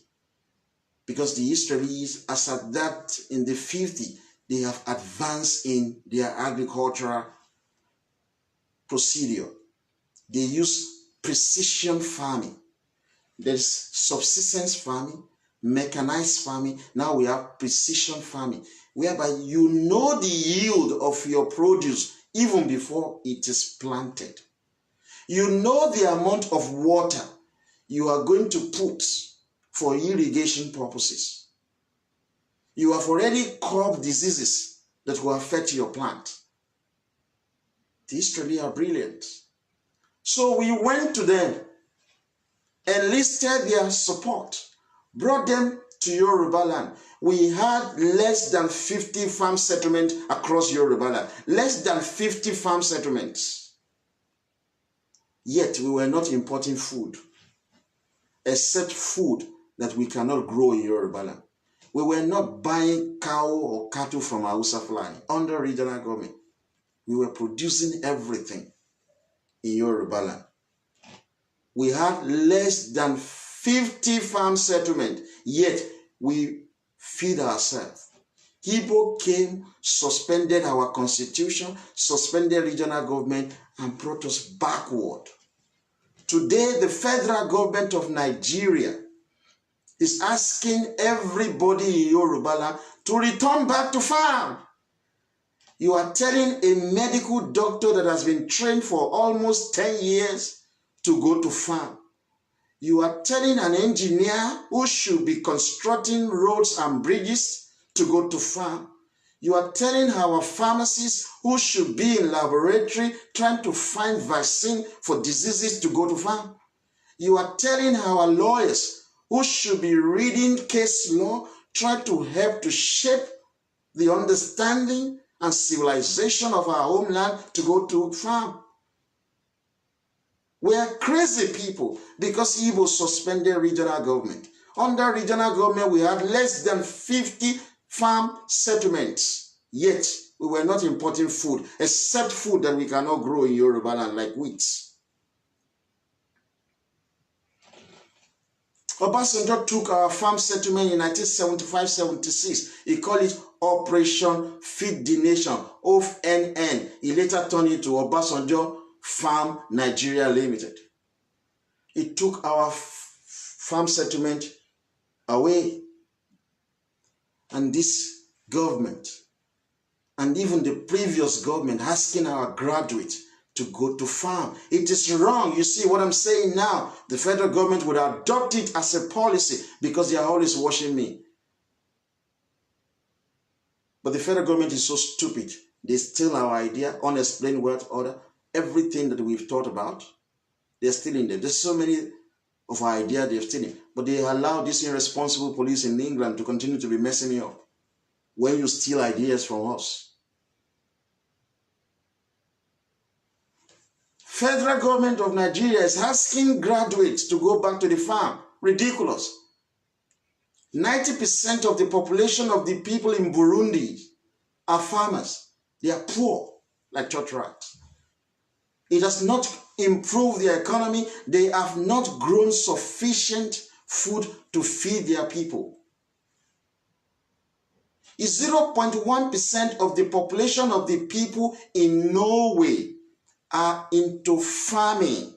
because the Israelis, as at that in the 50s, they have advanced in their agricultural procedure. They use precision farming. There's subsistence farming, mechanized farming. Now we have precision farming, whereby you know the yield of your produce even before it is planted. You know the amount of water you are going to put for irrigation purposes. You have already curbed diseases that will affect your plant. The Israelis are brilliant. So we went to them, enlisted their support, brought them to Yoruba land. We had less than 50 farm settlements across Yoruba land. Less than 50 farm settlements. Yet we were not importing food, except food that we cannot grow in Yoruba land. We were not buying cow or cattle from Hausa flying under regional government. We were producing everything in Yoruba land. We had less than 50 farm settlements, yet we feed ourselves. Igbo came, suspended our constitution, suspended regional government, and brought us backward. Today, the federal government of Nigeria is asking everybody in Yoruba land to return back to farm. You are telling a medical doctor that has been trained for almost 10 years to go to farm. You are telling an engineer who should be constructing roads and bridges to go to farm. You are telling our pharmacists who should be in laboratory trying to find vaccine for diseases to go to farm. You are telling our lawyers who should be reading case law, trying to help to shape the understanding and civilization of our homeland to go to farm. We are crazy people because Igbo suspended regional government. Under regional government, we had less than 50 farm settlements. Yet, we were not importing food, except food that we cannot grow in Yoruba land, like wheat. Obasanjo took our farm settlement in 1975-76. He called it Operation Feed the Nation, OFNN. He later turned it to Obasanjo Farm Nigeria Limited. He took our farm settlement away. And this government, and even the previous government, asking our graduates to go to farm. It is wrong. You see what I'm saying now? The federal government would adopt it as a policy because they are always watching me. But the federal government is so stupid. They steal our idea, unexplained wealth order, everything that we've thought about. They're stealing them. There's so many of our ideas they're stealing. But they allow this irresponsible police in England to continue to be messing me up when you steal ideas from us. Federal government of Nigeria is asking graduates to go back to the farm. Ridiculous. 90% of the population of the people in Burundi are farmers. They are poor, like church rats. It has not improved their economy. They have not grown sufficient food to feed their people. It's 0.1% of the population of the people in Norway are into farming.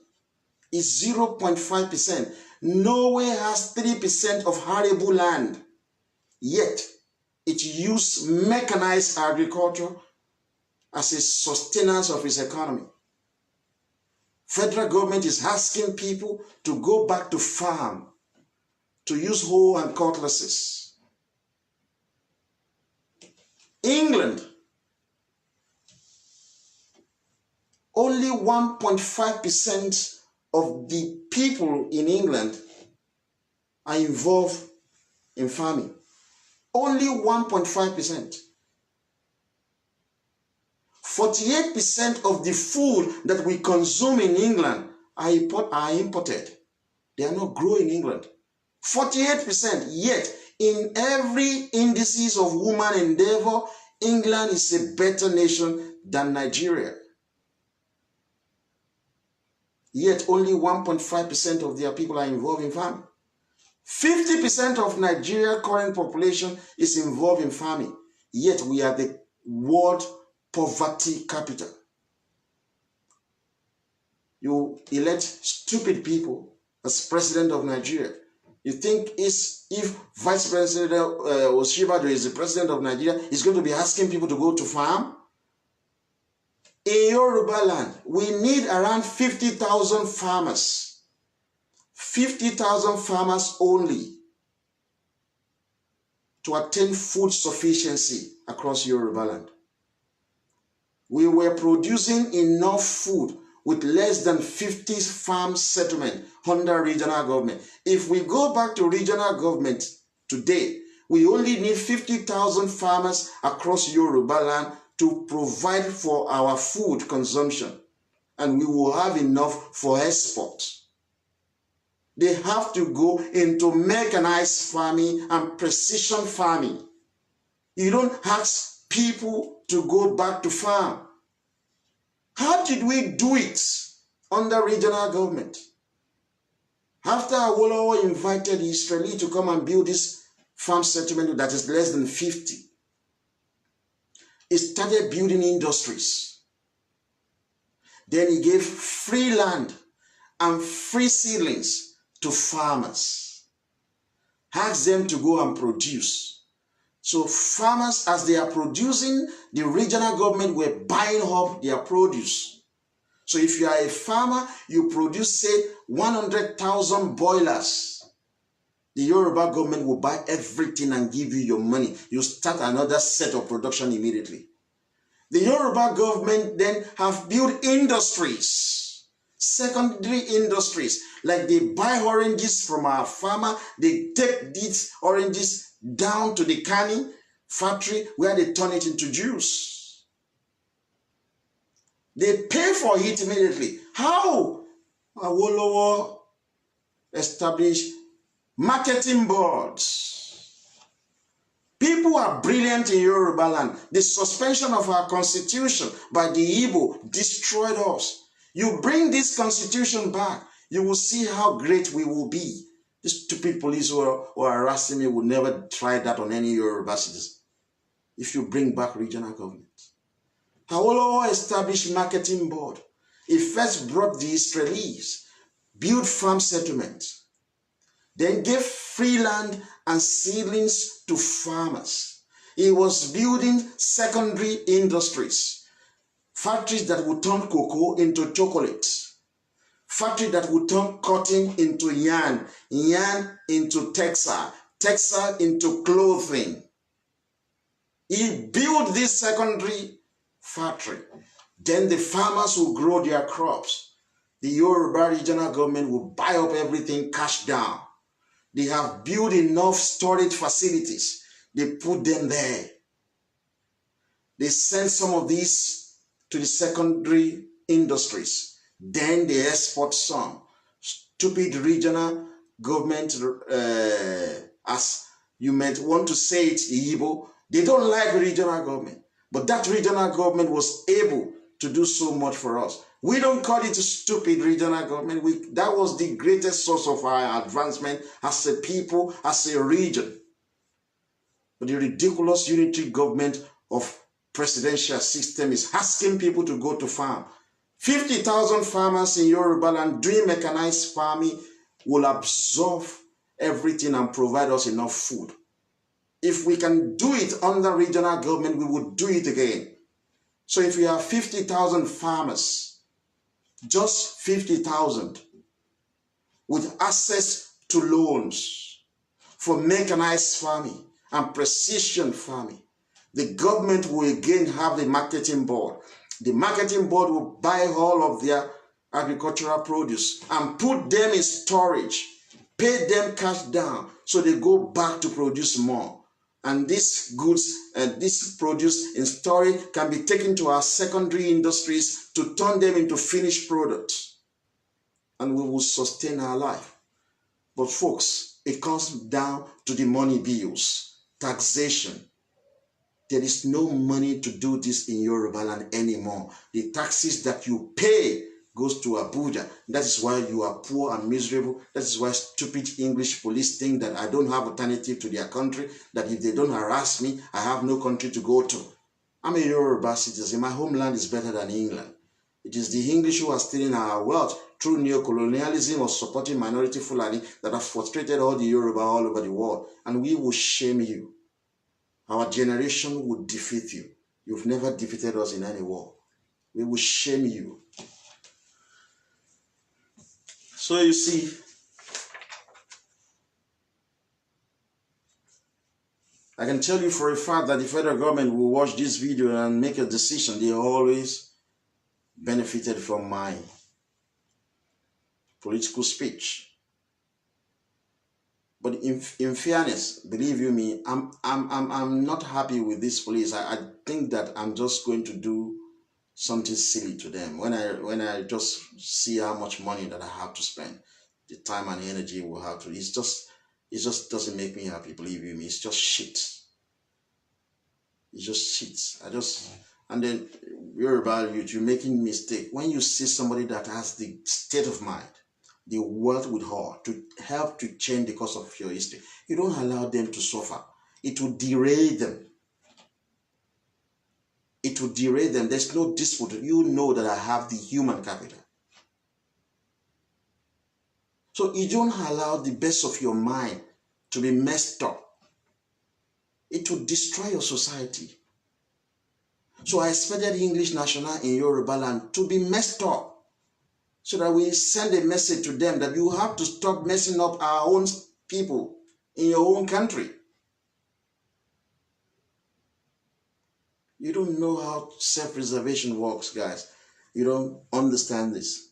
It's 0.5%. Norway has 3% of arable land, yet it uses mechanized agriculture as a sustenance of its economy. Federal government is asking people to go back to farm, to use hoe and cutlasses. England, only 1.5% of the people in England are involved in farming. Only 1.5%. 48% of the food that we consume in England are imported. They are not grown in England. 48%. Yet, in every indices of human endeavor, England is a better nation than Nigeria. Yet, only 1.5% of their people are involved in farming. 50% of Nigeria's current population is involved in farming. Yet, we are the world poverty capital. You elect stupid people as president of Nigeria. You think if Vice President Oshibajo is the president of Nigeria, he's going to be asking people to go to farm? In Yoruba land, we need around 50,000 farmers. 50,000 farmers only to attain food sufficiency across Yoruba land. We were producing enough food with less than 50 farm settlement under regional government. If we go back to regional government today, we only need 50,000 farmers across Yoruba land to provide for our food consumption, and we will have enough for export. They have to go into mechanized farming and precision farming. You don't ask people to go back to farm. How did we do it under regional government? After Awolowo invited the Israeli to come and build this farm settlement that is less than 50, he started building industries. Then he gave free land and free seedlings to farmers. Asked them to go and produce. So farmers, as they are producing, the regional government were buying up their produce. So if you are a farmer, you produce, say, 100,000 boilers. The Yoruba government will buy everything and give you your money. You start another set of production immediately. The Yoruba government then have built industries, secondary industries, like they buy oranges from our farmer, they take these oranges down to the canning factory where they turn it into juice. They pay for it immediately. How? Awolowo established marketing boards. People are brilliant in Yoruba land. The suspension of our constitution by the Igbo destroyed us. You bring this constitution back, you will see how great we will be. The stupid police who are harassing me will never try that on any Yoruba citizen. If you bring back regional government. Awolowo established marketing board. He first brought the Israelis, built farm settlements, then gave free land and seedlings to farmers. He was building secondary industries, factories that would turn cocoa into chocolate, factory that would turn cotton into yarn, yarn into textile, textile into clothing. He built this secondary factory. Then the farmers will grow their crops. The Yoruba regional government will buy up everything cash down. They have built enough storage facilities. They put them there. They send some of these to the secondary industries. Then they export some. Stupid regional government, as you might want to say it, the Igbo, they don't like regional government. But that regional government was able to do so much for us. We don't call it a stupid regional government. That was the greatest source of our advancement as a people, as a region. But the ridiculous unitary government of presidential system is asking people to go to farm. 50,000 farmers in Yoruba land doing mechanized farming will absorb everything and provide us enough food. If we can do it under regional government, we would do it again. So if we have 50,000 farmers, just 50,000, with access to loans for mechanized farming and precision farming, the government will again have the marketing board. The marketing board will buy all of their agricultural produce and put them in storage, pay them cash down so they go back to produce more. And these goods and this produce in storage can be taken to our secondary industries to turn them into finished products. And we will sustain our life. But folks, it comes down to the money bills, taxation. There is no money to do this in Yoruba land anymore. The taxes that you pay goes to Abuja. That is why you are poor and miserable. That is why stupid English police think that I don't have alternative to their country, that if they don't harass me, I have no country to go to. I'm a Yoruba citizen. My homeland is better than England. It is the English who are stealing our wealth through neocolonialism or supporting minority Fulani that have frustrated all the Yoruba all over the world. And we will shame you. Our generation will defeat you. You've never defeated us in any war. We will shame you. So you see, I can tell you for a fact that the federal government will watch this video and make a decision. They always benefited from my political speech. But in fairness, believe you me, I'm not happy with this police. I think that I'm just going to do something silly to them when I just see how much money that I have to spend, the time and energy we'll have to. It just doesn't make me happy. Believe you me, it's just shit. It's just shit. And then you're about you're making mistake when you see somebody that has the state of mind, the wealth with her to help to change the course of your history. You don't allow them to suffer. It will derail them. It will derail them. There's no dispute. You know that I have the human capital. So you don't allow the best of your mind to be messed up. It will destroy your society. So I expected English National in Yoruba land to be messed up, so that we send a message to them that you have to stop messing up our own people in your own country. You don't know how self-preservation works, guys. You don't understand this.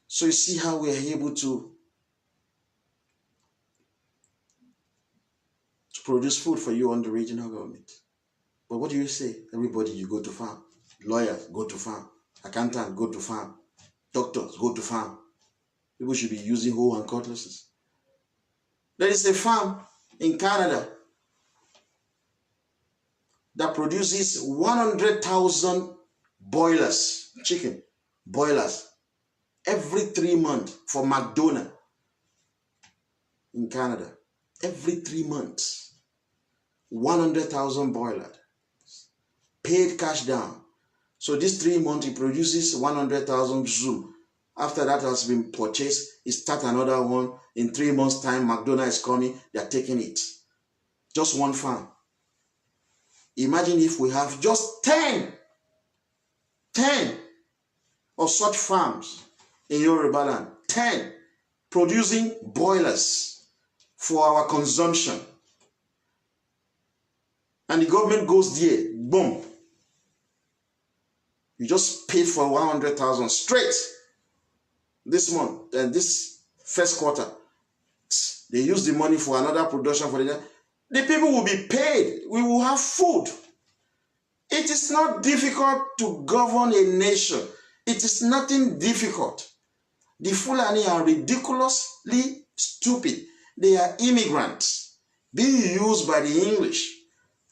So you see how we are able to produce food for you under regional government. But what do you say? Everybody, you go to farm. Lawyers, go to farm. Accountant, go to farm. Doctors, go to farm. People should be using hoe and cutlasses. There is a farm in Canada that produces 100,000 boilers, chicken boilers, every 3 months for McDonald's in Canada. Every 3 months. 100,000 boilers. Paid cash down. So this 3 months, it produces 100,000 zoom. After that has been purchased, it starts another one. In 3 months' time, McDonald's is coming. They are taking it. Just one farm. Imagine if we have just 10 of such farms in Yoruba land. 10 producing boilers for our consumption. And the government goes there, boom. You just paid for 100,000 straight this month and this first quarter. They use the money for another production for the people will be paid. We will have food. It is not difficult to govern a nation. It is nothing difficult. The Fulani are ridiculously stupid. They are immigrants being used by the English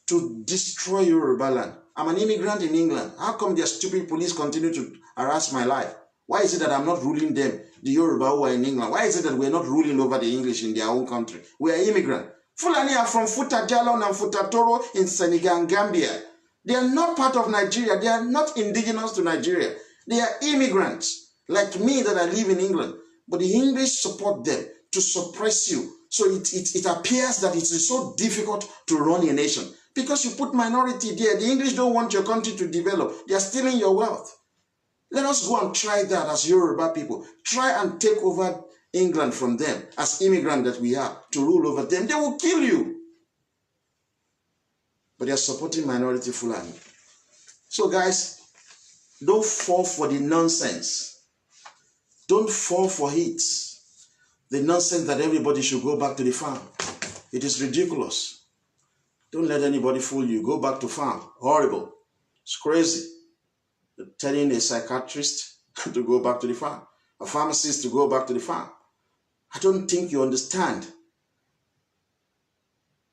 to destroy Yoruba land. I'm an immigrant in England. How come their stupid police continue to harass my life? Why is it that I'm not ruling them, the Yoruba who are in England? Why is it that we're not ruling over the English in their own country? We are immigrants. Fulani are from Futa Jalon and Futa Toro in Senegal and Gambia. They are not part of Nigeria. They are not indigenous to Nigeria. They are immigrants like me that I live in England. But the English support them to suppress you. So it appears that it is so difficult to run a nation. Because you put minority there. The English don't want your country to develop. They are stealing your wealth. Let us go and try that as Yoruba people. Try and take over England from them as immigrants that we are to rule over them. They will kill you. But they are supporting minority Fulani. So guys, don't fall for the nonsense. Don't fall for it. The nonsense that everybody should go back to the farm. It is ridiculous. Don't let anybody fool you. Go back to farm. Horrible. It's crazy. You're telling a psychiatrist to go back to the farm. A pharmacist to go back to the farm. I don't think you understand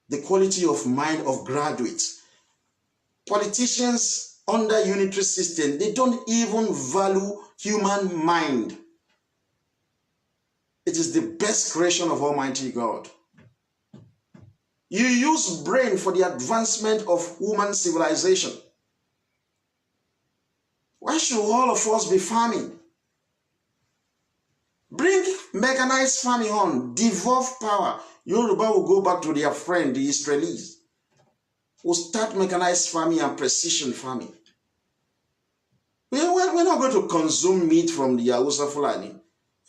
the quality of mind of graduates. Politicians under unitary system, they don't even value human mind. It is the best creation of Almighty God. You use brain for the advancement of human civilization. Why should all of us be farming? Bring mechanized farming on, devolve power. Yoruba will go back to their friend, the Israelis. Will start mechanized farming and precision farming. We're not going to consume meat from the Hausa Fulani.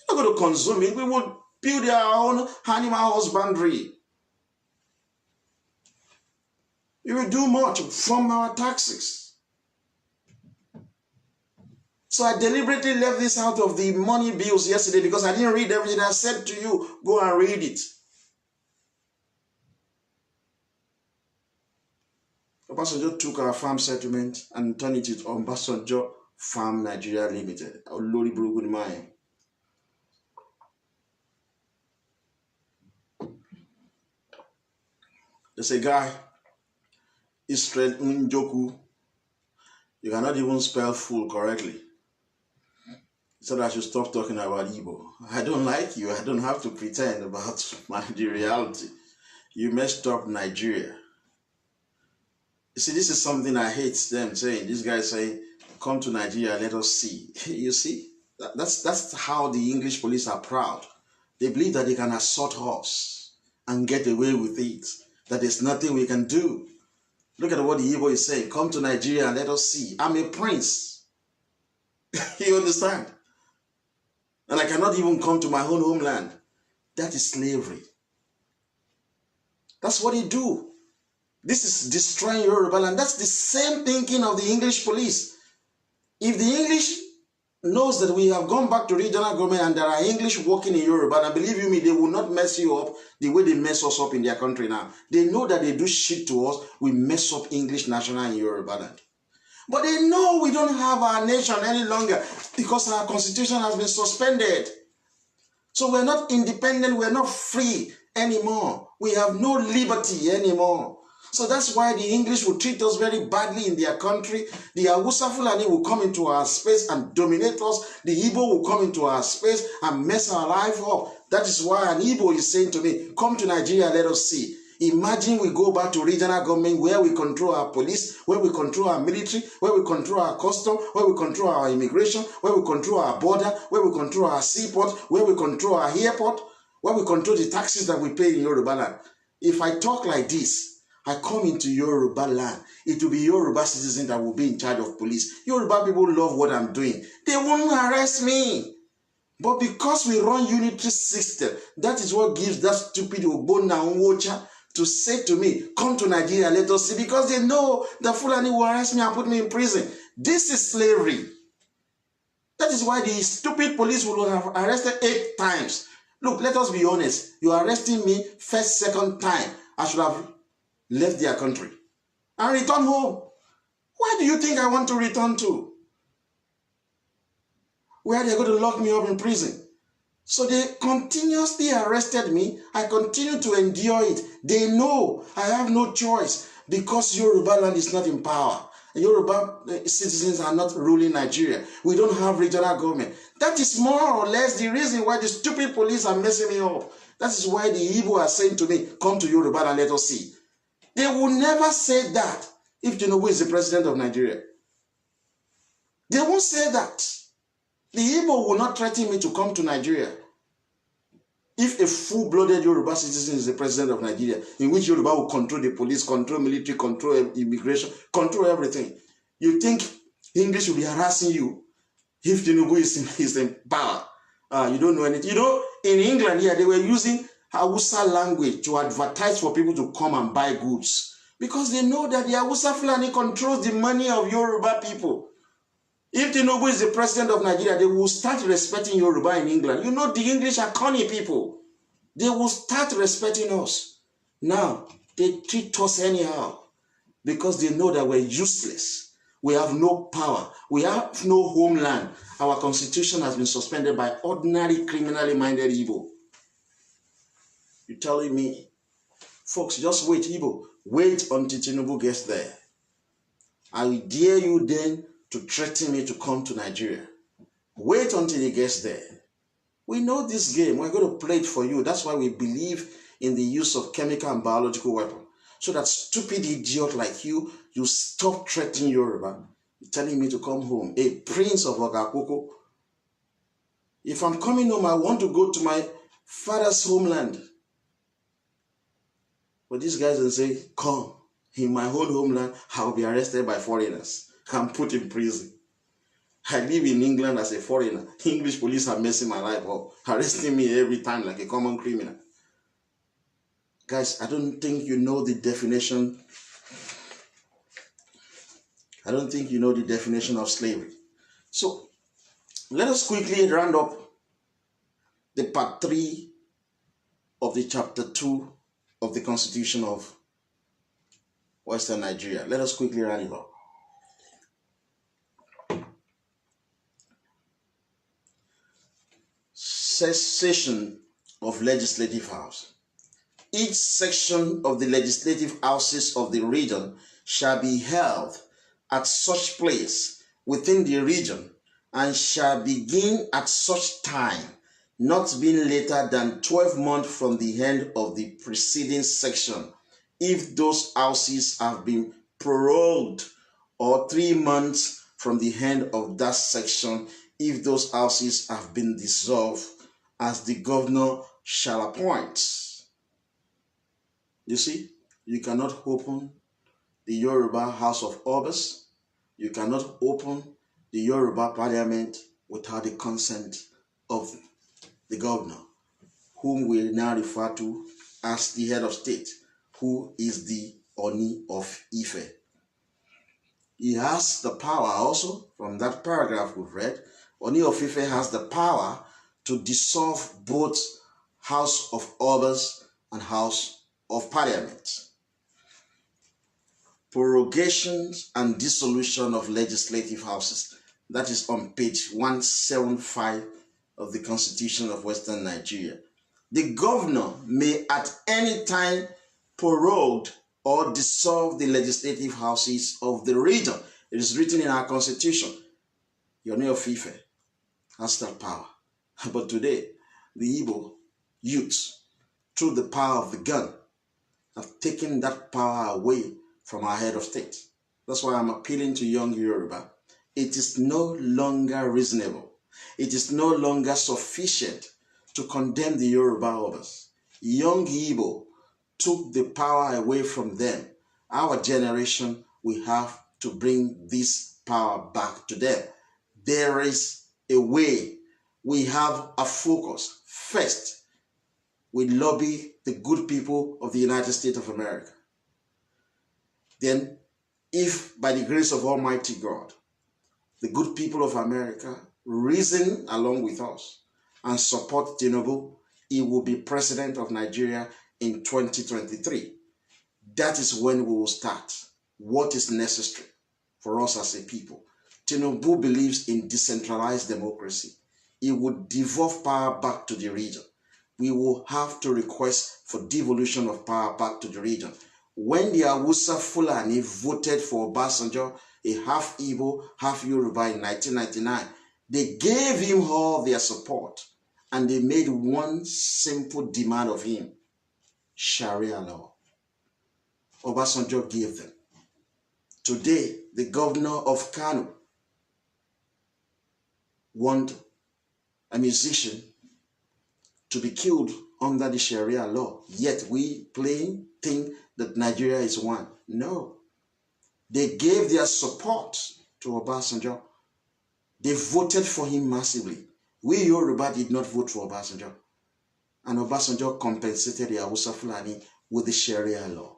We're not going to consume it. We will build our own animal husbandry. We will do much from our taxes. So I deliberately left this out of the money bills yesterday because I didn't read everything. I said to you, go and read it. Obasanjo took our farm settlement and turned it into Obasanjo Farm Nigeria Limited. Olori Burúkú ni mine. There's a guy, Israel Njoku. You cannot even spell fool correctly. He said I should stop talking about Igbo. I don't like you. I don't have to pretend about the reality. You messed up Nigeria. You see, this is something I hate them saying. This guy saying, come to Nigeria, let us see. You see, that's how the English police are proud. They believe that they can assault us and get away with it, that there's nothing we can do. Look at what the Igbo is saying. Come to Nigeria and let us see. I'm a prince. You understand? And I cannot even come to my own homeland. That is slavery. That's what they do. This is destroying Yoruba land. That's the same thinking of the English police. If the English knows that we have gone back to regional government and there are English working in Yoruba, and believe you me, they will not mess you up the way they mess us up in their country now. They know that they do shit to us. We mess up English national in Yoruba land. But they know we don't have our nation any longer because our constitution has been suspended. So we're not independent. We're not free anymore. We have no liberty anymore. So that's why the English will treat us very badly in their country. The Hausa Fulani will come into our space and dominate us. The Igbo will come into our space and mess our life up. That is why an Igbo is saying to me, come to Nigeria, let us see. Imagine we go back to regional government where we control our police, where we control our military, where we control our custom, where we control our immigration, where we control our border, where we control our seaport, where we control our airport, where we control the taxes that we pay in Yoruba land. If I talk like this, I come into Yoruba land, it will be Yoruba citizens that will be in charge of police. Yoruba people love what I'm doing. They won't arrest me. But because we run unitary system, that is what gives that stupid Ogbonna Nwocha to say to me, come to Nigeria, let us see, because they know the Fulani will arrest me and put me in prison. This is slavery. That is why the stupid police will have arrested 8 times. Look, let us be honest. You are arresting me first, second time. I should have left their country and return home. Where do you think I want to return to? Where they're going to lock me up in prison. So they continuously arrested me. I continue to endure it. They know I have no choice because Yoruba land is not in power. Yoruba citizens are not ruling Nigeria. We don't have regional government. That is more or less the reason why the stupid police are messing me up. That is why the Igbo are saying to me, come to Yoruba and let us see. They will never say that if Tinubu is the president of Nigeria. They won't say that. The Igbo will not threaten me to come to Nigeria. If a full-blooded Yoruba citizen is the president of Nigeria, in which Yoruba will control the police, control military, control immigration, control everything, you think English will be harassing you if Tinubu is in power? You don't know anything. You know, in England here, they were using Hausa language to advertise for people to come and buy goods because they know that the Hausa Fulani controls the money of Yoruba people. If Tinubu is the president of Nigeria, they will start respecting Yoruba in England. You know the English are cunning people. They will start respecting us. Now, they treat us anyhow because they know that we're useless. We have no power. We have no homeland. Our constitution has been suspended by ordinary criminally minded Igbo. You're telling me, folks, just wait, Igbo. Wait until Tinubu gets there. I will dare you then to threaten me to come to Nigeria. Wait until he gets there. We know this game. We're going to play it for you. That's why we believe in the use of chemical and biological weapons. So that stupid idiot like you stop threatening Yoruba. You're telling me to come home. A prince of Ogakoko. If I'm coming home, I want to go to my father's homeland. But these guys will say, come. In my own homeland, I'll be arrested by foreigners. I'm put in prison. I live in England as a foreigner. English police are messing my life up, arresting me every time like a common criminal. Guys, I don't think you know the definition. I don't think you know the definition of slavery. So, let us quickly round up the part 3 of the chapter 2 of the Constitution of Western Nigeria. Let us quickly round it up. Cessation of legislative house. Each section of the legislative houses of the region shall be held at such place within the region and shall begin at such time, not being later than 12 months from the end of the preceding section, if those houses have been prorogued, or 3 months from the end of that section, if those houses have been dissolved, as the governor shall appoint. You see, you cannot open the Yoruba House of Obas. You cannot open the Yoruba Parliament without the consent of the governor, whom we now refer to as the head of state, who is the Oni of Ife. He has the power also, from that paragraph we've read, Oni of Ife has the power to dissolve both House of Obas and House of Parliament. Prorogations and dissolution of legislative houses. That is on page 175 of the Constitution of Western Nigeria. The governor may at any time prorogue or dissolve the legislative houses of the region. It is written in our Constitution. Yoni of Ife has that power. But today, the Igbo youth, through the power of the gun, have taken that power away from our head of state. That's why I'm appealing to young Yoruba. It is no longer reasonable. It is no longer sufficient to condemn the Yoruba Obas. Young Igbo took the power away from them. Our generation, we have to bring this power back to them. There is a way. We have a focus. First, we lobby the good people of the United States of America. Then, if by the grace of Almighty God, the good people of America reason along with us and support Tinubu, he will be president of Nigeria in 2023. That is when we will start what is necessary for us as a people. Tinubu believes in decentralized democracy. He would devolve power back to the region. We will have to request for devolution of power back to the region. When the Hausa Fulani voted for Obasanjo a half Igbo, half Yoruba in 1999. They gave him all their support and they made one simple demand of him: Sharia law. Obasanjo gave them. Today, the governor of Kano want a musician to be killed under the Sharia law. Yet we plain think that Nigeria is one. No. They gave their support to Obasanjo. They voted for him massively. We Yoruba did not vote for Obasanjo. And Obasanjo compensated the Hausa Fulani with the Sharia law.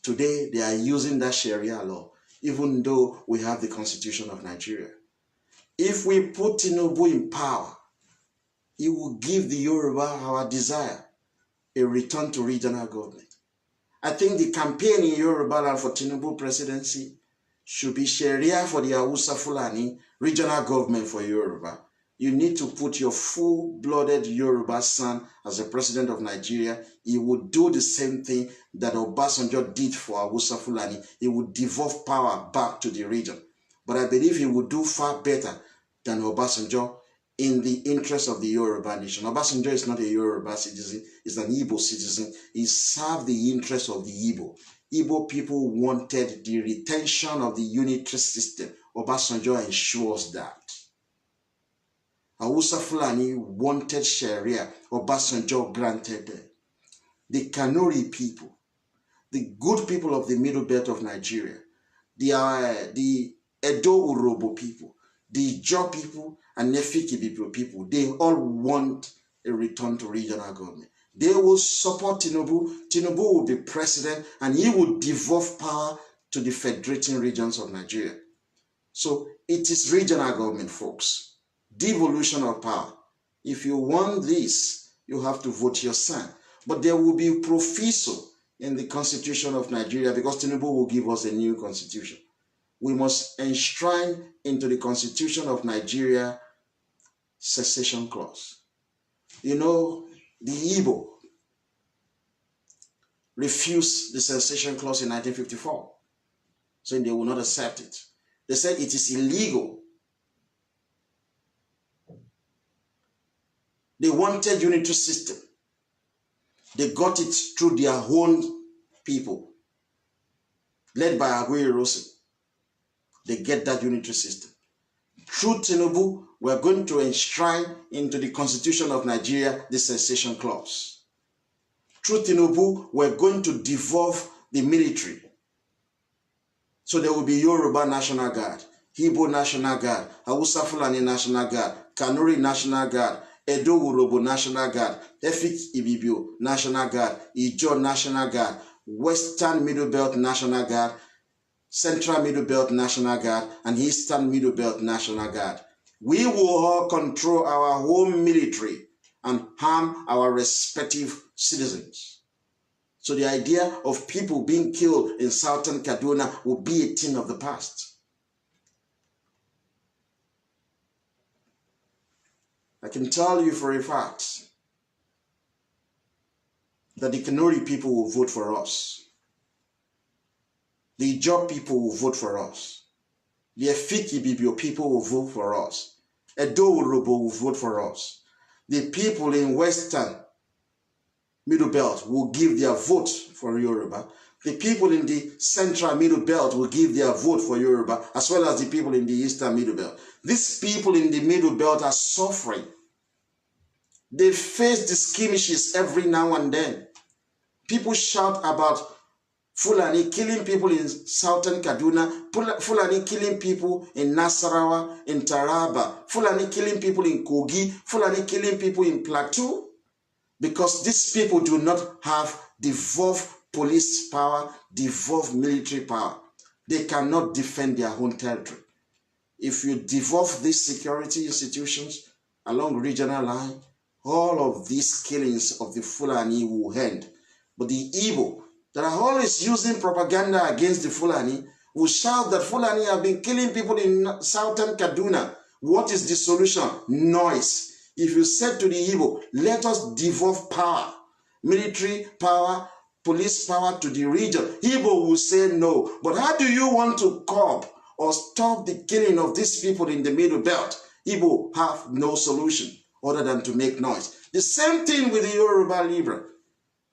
Today, they are using that Sharia law, even though we have the Constitution of Nigeria. If we put Tinubu in power, he will give the Yoruba our desire, a return to regional government. I think the campaign in Yoruba land for Tinubu presidency should be Sharia for the Hausa Fulani, regional government for Yoruba. You need to put your full-blooded Yoruba son as the president of Nigeria. He would do the same thing that Obasanjo did for Hausa Fulani. He would devolve power back to the region. But I believe he would do far better than Obasanjo in the interest of the Yoruba nation. Obasanjo is not a Yoruba citizen, he's an Igbo citizen. He served the interest of the Igbo. Igbo people wanted the retention of the unitary system. Obasanjo ensures that. Hausa Fulani wanted Sharia. Obasanjo granted them. The Kanuri people, the good people of the middle belt of Nigeria, the Edo Urobo people, the Ijaw people, and Efik people, they all want a return to regional government. They will support Tinubu. Tinubu will be president, and he will devolve power to the federating regions of Nigeria. So it is regional government, folks. Devolution of power. If you want this, you have to vote your son. But there will be proviso in the Constitution of Nigeria, because Tinubu will give us a new constitution. We must enshrine into the Constitution of Nigeria cessation clause. You know, the Igbo refused the cessation clause in 1954, saying they will not accept it. They said it is illegal. They wanted unitary system. They got it through their own people, led by Aguiyi Ironsi. They get that unitary system. Through Tinubu, we're going to enshrine into the Constitution of Nigeria the cessation clause. Through Tinubu, we're going to devolve the military. So there will be Yoruba National Guard, Igbo National Guard, Hausa Fulani National Guard, Kanuri National Guard, Edo Urobo National Guard, Efik Ibibio National Guard, Ijaw National Guard, Western Middle Belt National Guard, Central Middle Belt National Guard, and Eastern Middle Belt National Guard. We will all control our home military and harm our respective citizens. So the idea of people being killed in southern Kaduna will be a thing of the past. I can tell you for a fact that the Kanuri people will vote for us. The Ijaw people will vote for us. The Efik Ibibio people will vote for us. Edo Urobo will vote for us. The people in Western Middle Belt will give their vote for Yoruba. The people in the Central Middle Belt will give their vote for Yoruba, as well as the people in the Eastern Middle Belt. These people in the Middle Belt are suffering. They face the skirmishes every now and then. People shout about Fulani killing people in southern Kaduna, Fulani killing people in Nasarawa, in Taraba, Fulani killing people in Kogi, Fulani killing people in Plateau, because these people do not have devolved police power, devolved military power. They cannot defend their own territory. If you devolve these security institutions along regional line, all of these killings of the Fulani will end. But the Igbo that are always using propaganda against the Fulani will shout that Fulani have been killing people in southern Kaduna. What is the solution? Noise. If you said to the Igbo, let us devolve power, military power, police power to the region, Igbo will say no. But how do you want to curb or stop the killing of these people in the Middle Belt, Igbo have no solution other than to make noise. The same thing with the Yoruba Libra.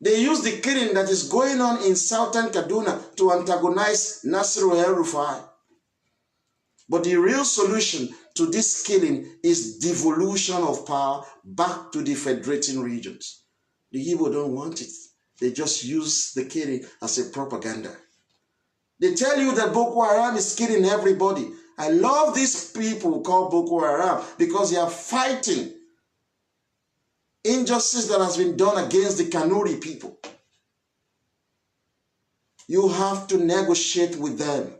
They use the killing that is going on in southern Kaduna to antagonize Nasiru El-Rufai. But the real solution to this killing is devolution of power back to the federating regions. The Igbo don't want it. They just use the killing as a propaganda. They tell you that Boko Haram is killing everybody. I love these people called Boko Haram because they are fighting injustice that has been done against the Kanuri people. You have to negotiate with them.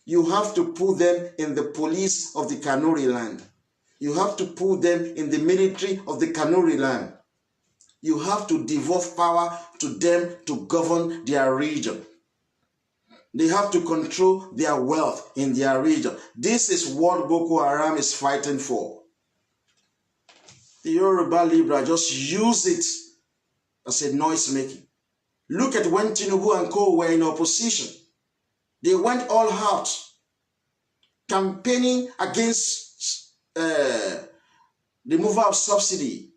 You have to put them in the police of the Kanuri land. You have to put them in the military of the Kanuri land. You have to devolve power to them to govern their region. They have to control their wealth in their region. This is what Boko Haram is fighting for. The Yoruba Libra just use it as a noise making. Look at when Tinubu and Co were in opposition. They went all out, campaigning against the removal of subsidy.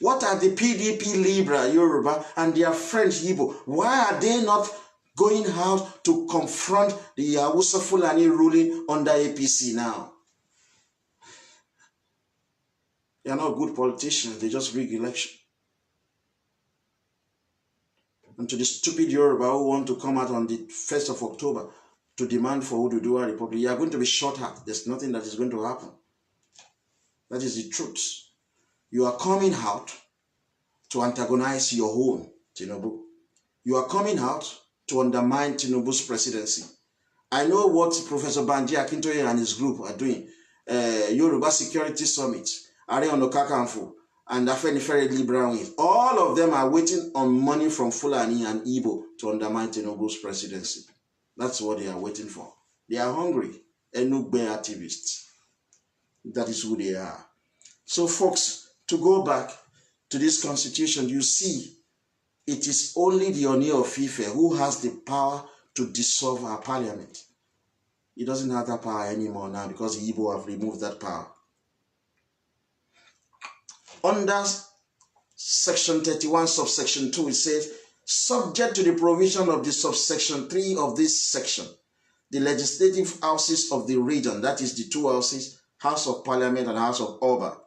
What are the PDP Libra, Yoruba, and their friends Igbo? Why are they not going out to confront the Hausa Fulani ruling under APC now? They are not good politicians. They just rig election. And to the stupid Yoruba who want to come out on the 1st of October to demand for Oduduwa Republic, you are going to be shot at. There's nothing that is going to happen. That is the truth. You are coming out to antagonize your own, Tinubu. You are coming out to undermine Tinubu's presidency. I know what Professor Banji Akintoye and his group are doing. Yoruba Security Summit, Are Ona Kakanfo, and Afenifere Libra Wings. All of them are waiting on money from Fulani and Igbo to undermine Tinubu's presidency. That's what they are waiting for. They are hungry. Enugbe activists. That is who they are. So folks, to go back to this constitution, you see, it is only the Oni of Ife who has the power to dissolve our parliament. He doesn't have that power anymore now because the Igbo have removed that power. Under section 31, subsection 2, it says, subject to the provision of the subsection 3 of this section, the legislative houses of the region, that is the two houses, House of Parliament and House of Oba,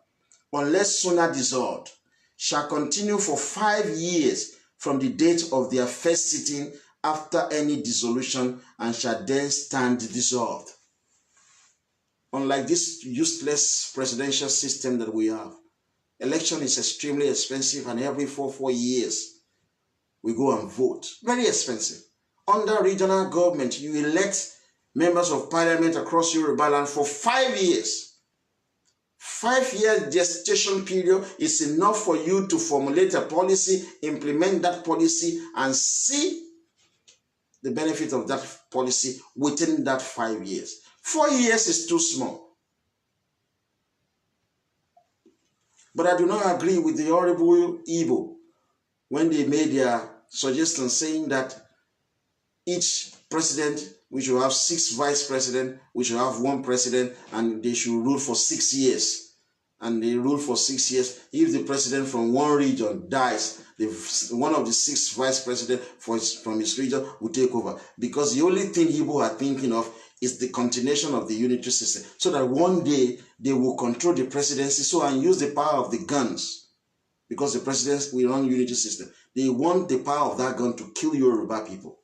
unless sooner dissolved, shall continue for 5 years from the date of their first sitting after any dissolution and shall then stand dissolved. Unlike this useless presidential system that we have, election is extremely expensive and every 4 years we go and vote. Very expensive. Under regional government, you elect members of parliament across Yoruba land for 5 years. 5 year gestation period is enough for you to formulate a policy, implement that policy, and see the benefit of that policy within that 5 years. 4 years is too small. But I do not agree with the horrible Igbo when they made their suggestion saying that each president, we should have 6 vice presidents, we should have 1 president, and they should rule for 6 years. And they rule for 6 years. If the president from one region dies, one of the 6 vice presidents from his region will take over. Because the only thing Igbo are thinking of is the continuation of the unitary system. So that one day they will control the presidency and use the power of the guns. Because the presidents will run unitary system. They want the power of that gun to kill Yoruba people,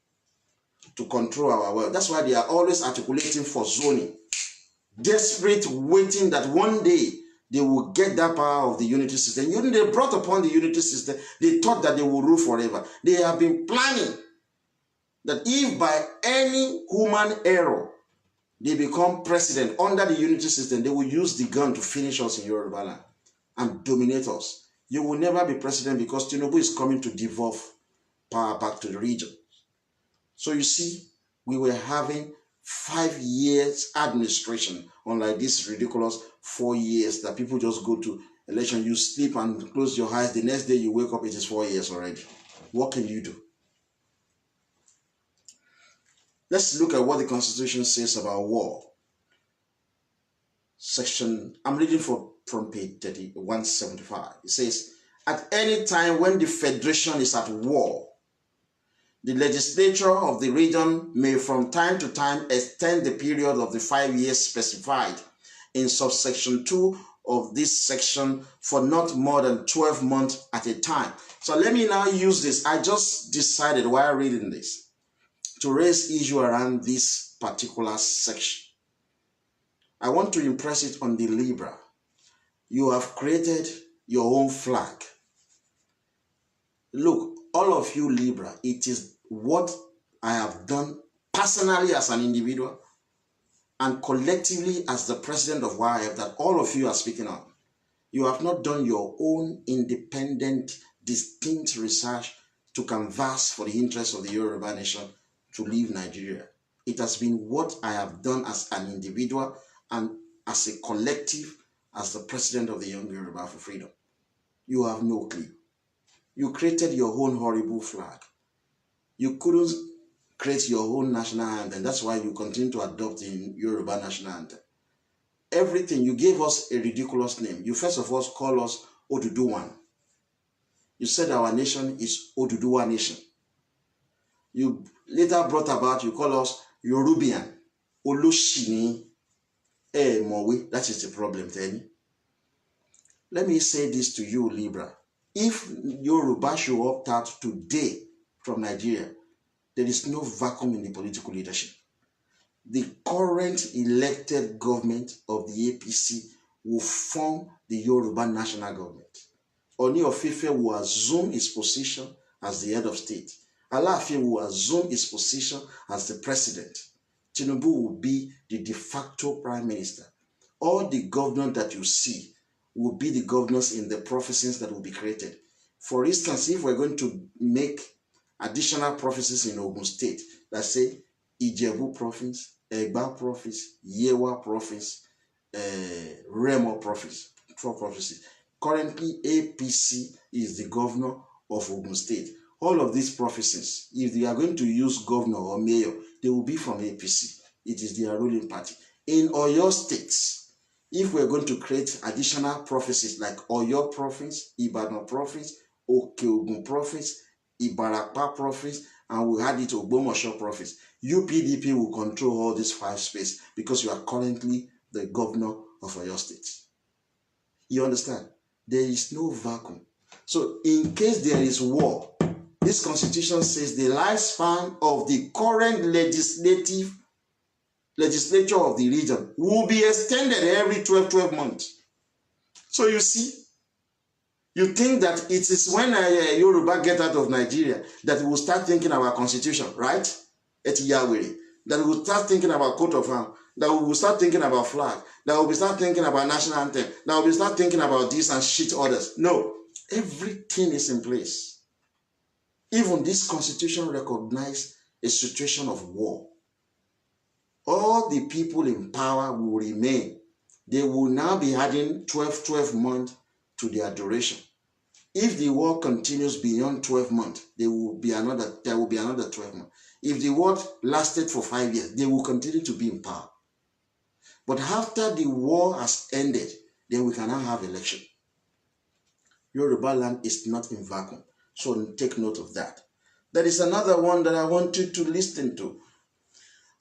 to control our world. That's why they are always articulating for zoning. Desperate, waiting that one day they will get that power of the unity system. When they brought upon the unity system, they thought that they will rule forever. They have been planning that if by any human error they become president under the unity system, they will use the gun to finish us in Yoruba land and dominate us. You will never be president because Tinubu is coming to devolve power back to the region. So you see, we were having 5 years administration, unlike this ridiculous 4 years that people just go to election, you sleep and close your eyes, the next day you wake up, it is 4 years already. What can you do? Let's look at what the Constitution says about war. I'm reading from page 175. It says, at any time when the Federation is at war, the legislature of the region may from time to time extend the period of the 5 years specified in subsection 2 of this section for not more than 12 months at a time. So let me now use this. I just decided while reading this to raise issue around this particular section. I want to impress it on the Libra. You have created your own flag. Look, all of you Libra, it is what I have done personally as an individual and collectively as the president of YF that all of you are speaking on. You have not done your own independent, distinct research to canvass for the interests of the Yoruba nation to leave Nigeria. It has been what I have done as an individual and as a collective, as the president of the Young Yoruba for Freedom. You have no clue. You created your own horrible flag. You couldn't create your own national anthem. That's why you continue to adopt the Yoruba national anthem. Everything, you gave us a ridiculous name. You first of all call us Oduduwan. You said our nation is Oduduwa nation. You later brought about, you call us Yorubian. Olushini. Mowi. That is the problem, then. Let me say this to you, Libra. If Yoruba should opt out today from Nigeria, there is no vacuum in the political leadership. The current elected government of the APC will form the Yoruba national government. Oni of Ife will assume his position as the head of state. Alaafin will assume his position as the president. Tinubu will be the de facto prime minister. All the governors that you see will be the governors in the provinces that will be created. For instance, if we're going to make additional provinces in Ogun State, let's say Ijebu province, Egba province, Yewa province, Remo province, 4 provinces. Currently, APC is the governor of Ogun State. All of these provinces, if they are going to use governor or mayor, they will be from APC. It is their ruling party. In Oyo states, if we're going to create additional provinces like Oyo province, Ibadan province, Oke-Ogun province, Ibarapa province, and we add it to Ogbomoso province, UPDP will control all these 5 spaces because you are currently the governor of Oyo State. You understand? There is no vacuum. So in case there is war, this constitution says the lifespan of the current legislature of the region will be extended every 12 months. So you see, you think that it is when Yoruba get out of Nigeria that we will start thinking about constitution, right? That we will start thinking about coat of arms, that we will start thinking about flag, that we will start thinking about national anthem, that we will start thinking about this and shit others. No, everything is in place. Even this constitution recognizes a situation of war. All the people in power will remain. They will now be adding 12 months to their duration. If the war continues beyond 12 months, there will be another 12 months. If the war lasted for 5 years, they will continue to be in power. But after the war has ended, then we can now have election. Yoruba land is not in vacuum. So take note of that. There is another one that I want you to listen to.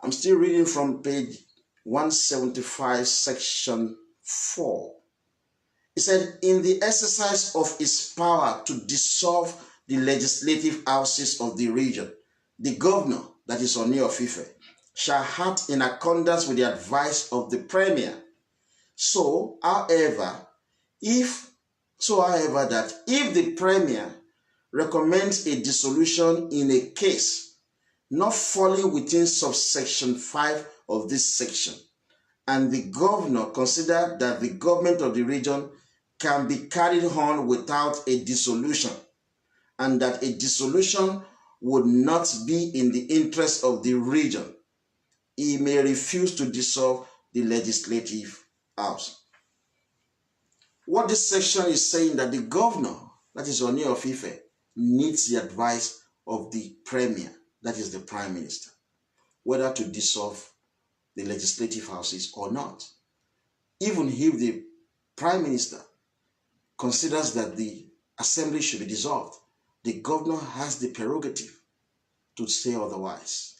I'm still reading from page 175, section 4. It said, in the exercise of his power to dissolve the legislative houses of the region, the governor, that is Oni of Ife, shall act in accordance with the advice of the premier. However, that if the premier recommends a dissolution in a case not falling within subsection 5 of this section, and the governor consider that the government of the region can be carried on without a dissolution, and that a dissolution would not be in the interest of the region, he may refuse to dissolve the legislative house. What this section is saying, that the governor, that is Oni of Ife, needs the advice of the premier, that is the prime minister. whether to dissolve the legislative houses or not. Even if the Prime Minister considers that the assembly should be dissolved, the governor has the prerogative to say otherwise.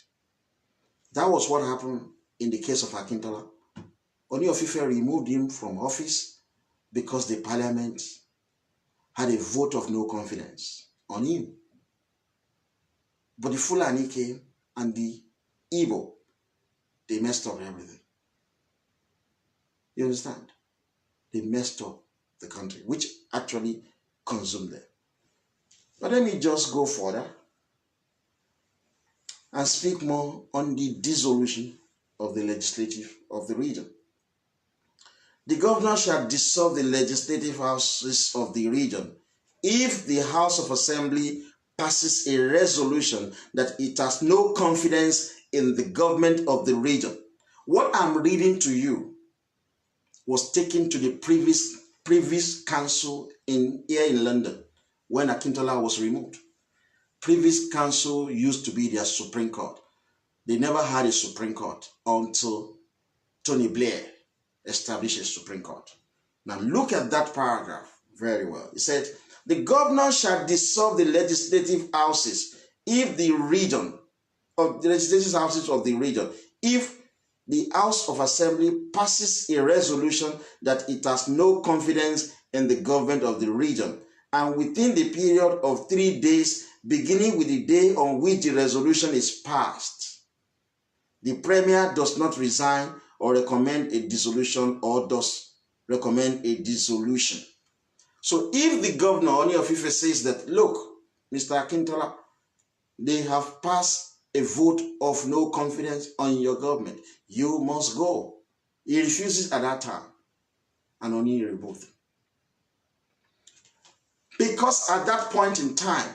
That was what happened in the case of Akintola. Oni of Ife removed him from office because the parliament had a vote of no confidence on him. But the Fulani came and the Igbo, they messed up everything. You understand? They messed up the country, which actually consumed them. But let me just go further and speak more on the dissolution of the legislative of the region. The governor shall dissolve the legislative houses of the region if the House of Assembly passes a resolution that it has no confidence in the government of the region. What I'm reading to you was taken to the previous council here in London when Akintola was removed. Previous council used to be their Supreme Court. They never had a Supreme Court until Tony Blair established a Supreme Court. Now look at that paragraph very well. It said, the governor shall dissolve the legislative houses if the region, of the legislative houses of the region, if the House of Assembly passes a resolution that it has no confidence in the government of the region, and within the period of 3 days, beginning with the day on which the resolution is passed, the Premier does not resign or recommend a dissolution or does recommend a dissolution. So if the governor Oni of Ife says that, look, Mr. Akintola, they have passed a vote of no confidence on your government, you must go. He refuses at that time, and Oni removed him. Because at that point in time,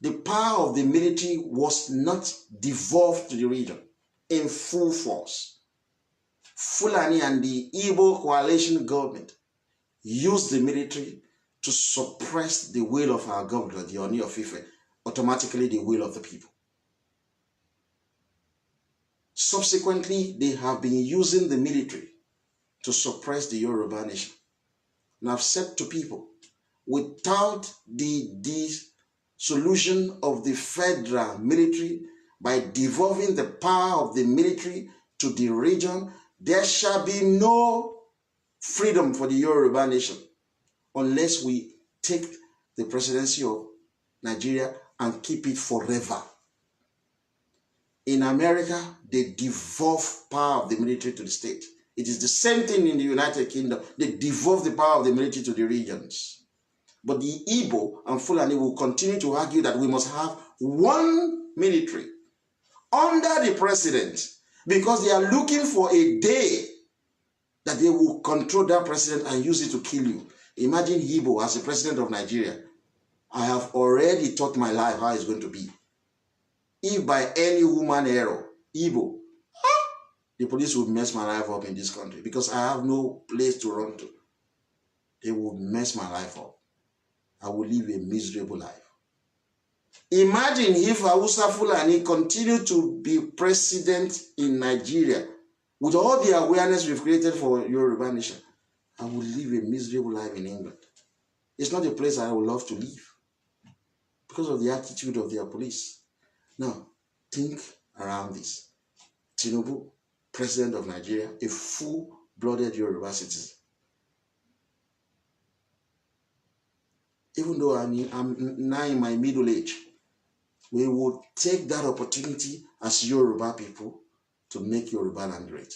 the power of the military was not devolved to the region in full force. Fulani and the Igbo coalition government used the military to suppress the will of our governor, the Oni of Ife, automatically the will of the people. Subsequently, they have been using the military to suppress the Yoruba nation. And I've said to people, without the solution of the federal military, by devolving the power of the military to the region, there shall be no freedom for the Yoruba nation unless we take the presidency of Nigeria and keep it forever. In America, they devolve power of the military to the state. It is the same thing in the United Kingdom. They devolve the power of the military to the regions. But the Igbo and Fulani will continue to argue that we must have one military under the president because they are looking for a day that they will control that president and use it to kill you. Imagine Igbo as the president of Nigeria. I have already taught my life how it's going to be. If by any human error, Igbo, the police will mess my life up in this country because I have no place to run to. They will mess my life up. I will live a miserable life. Imagine if Hausa Fulani continue to be president in Nigeria with all the awareness we've created for Yoruba nation. I will live a miserable life in England. It's not a place I would love to live because of the attitude of their police. Now, think around this. Tinubu, president of Nigeria, a full-blooded Yoruba citizen. Even though I'm now in my middle age, we will take that opportunity as Yoruba people to make Yoruba land great.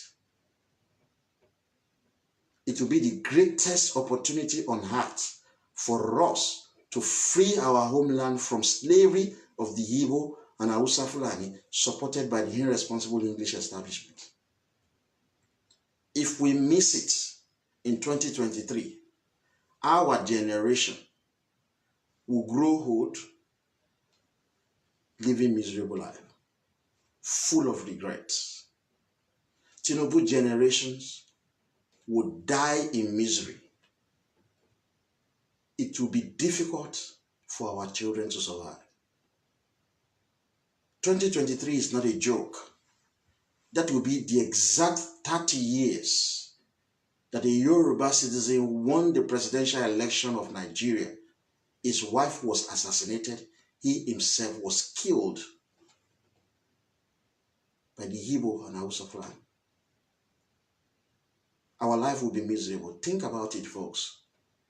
It will be the greatest opportunity on earth for us to free our homeland from slavery of the Igbo and Hausa Fulani supported by the irresponsible English establishment. If we miss it in 2023, our generation will grow old, living miserable life, full of regrets. Tinubu generations would die in misery. It will be difficult for our children to survive. 2023 is not a joke. That will be the exact 30 years that a Yoruba citizen won the presidential election of Nigeria. His wife was assassinated. He himself was killed by the Igbo and Hausa clan. Our life will be miserable. Think about it, folks.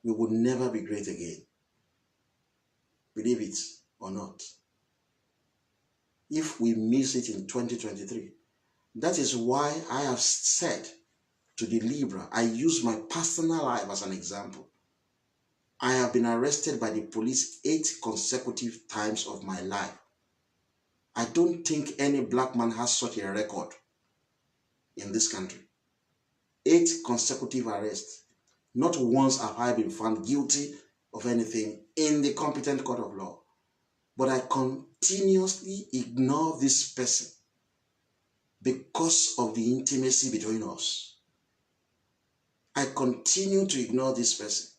We will never be great again. Believe it or not. If we miss it in 2023, that is why I have said to the Libra, I use my personal life as an example. I have been arrested by the police 8 consecutive times of my life. I don't think any black man has such a record in this country. 8 consecutive arrests. Not once have I been found guilty of anything in the competent court of law. But I continuously ignore this person because of the intimacy between us. I continue to ignore this person.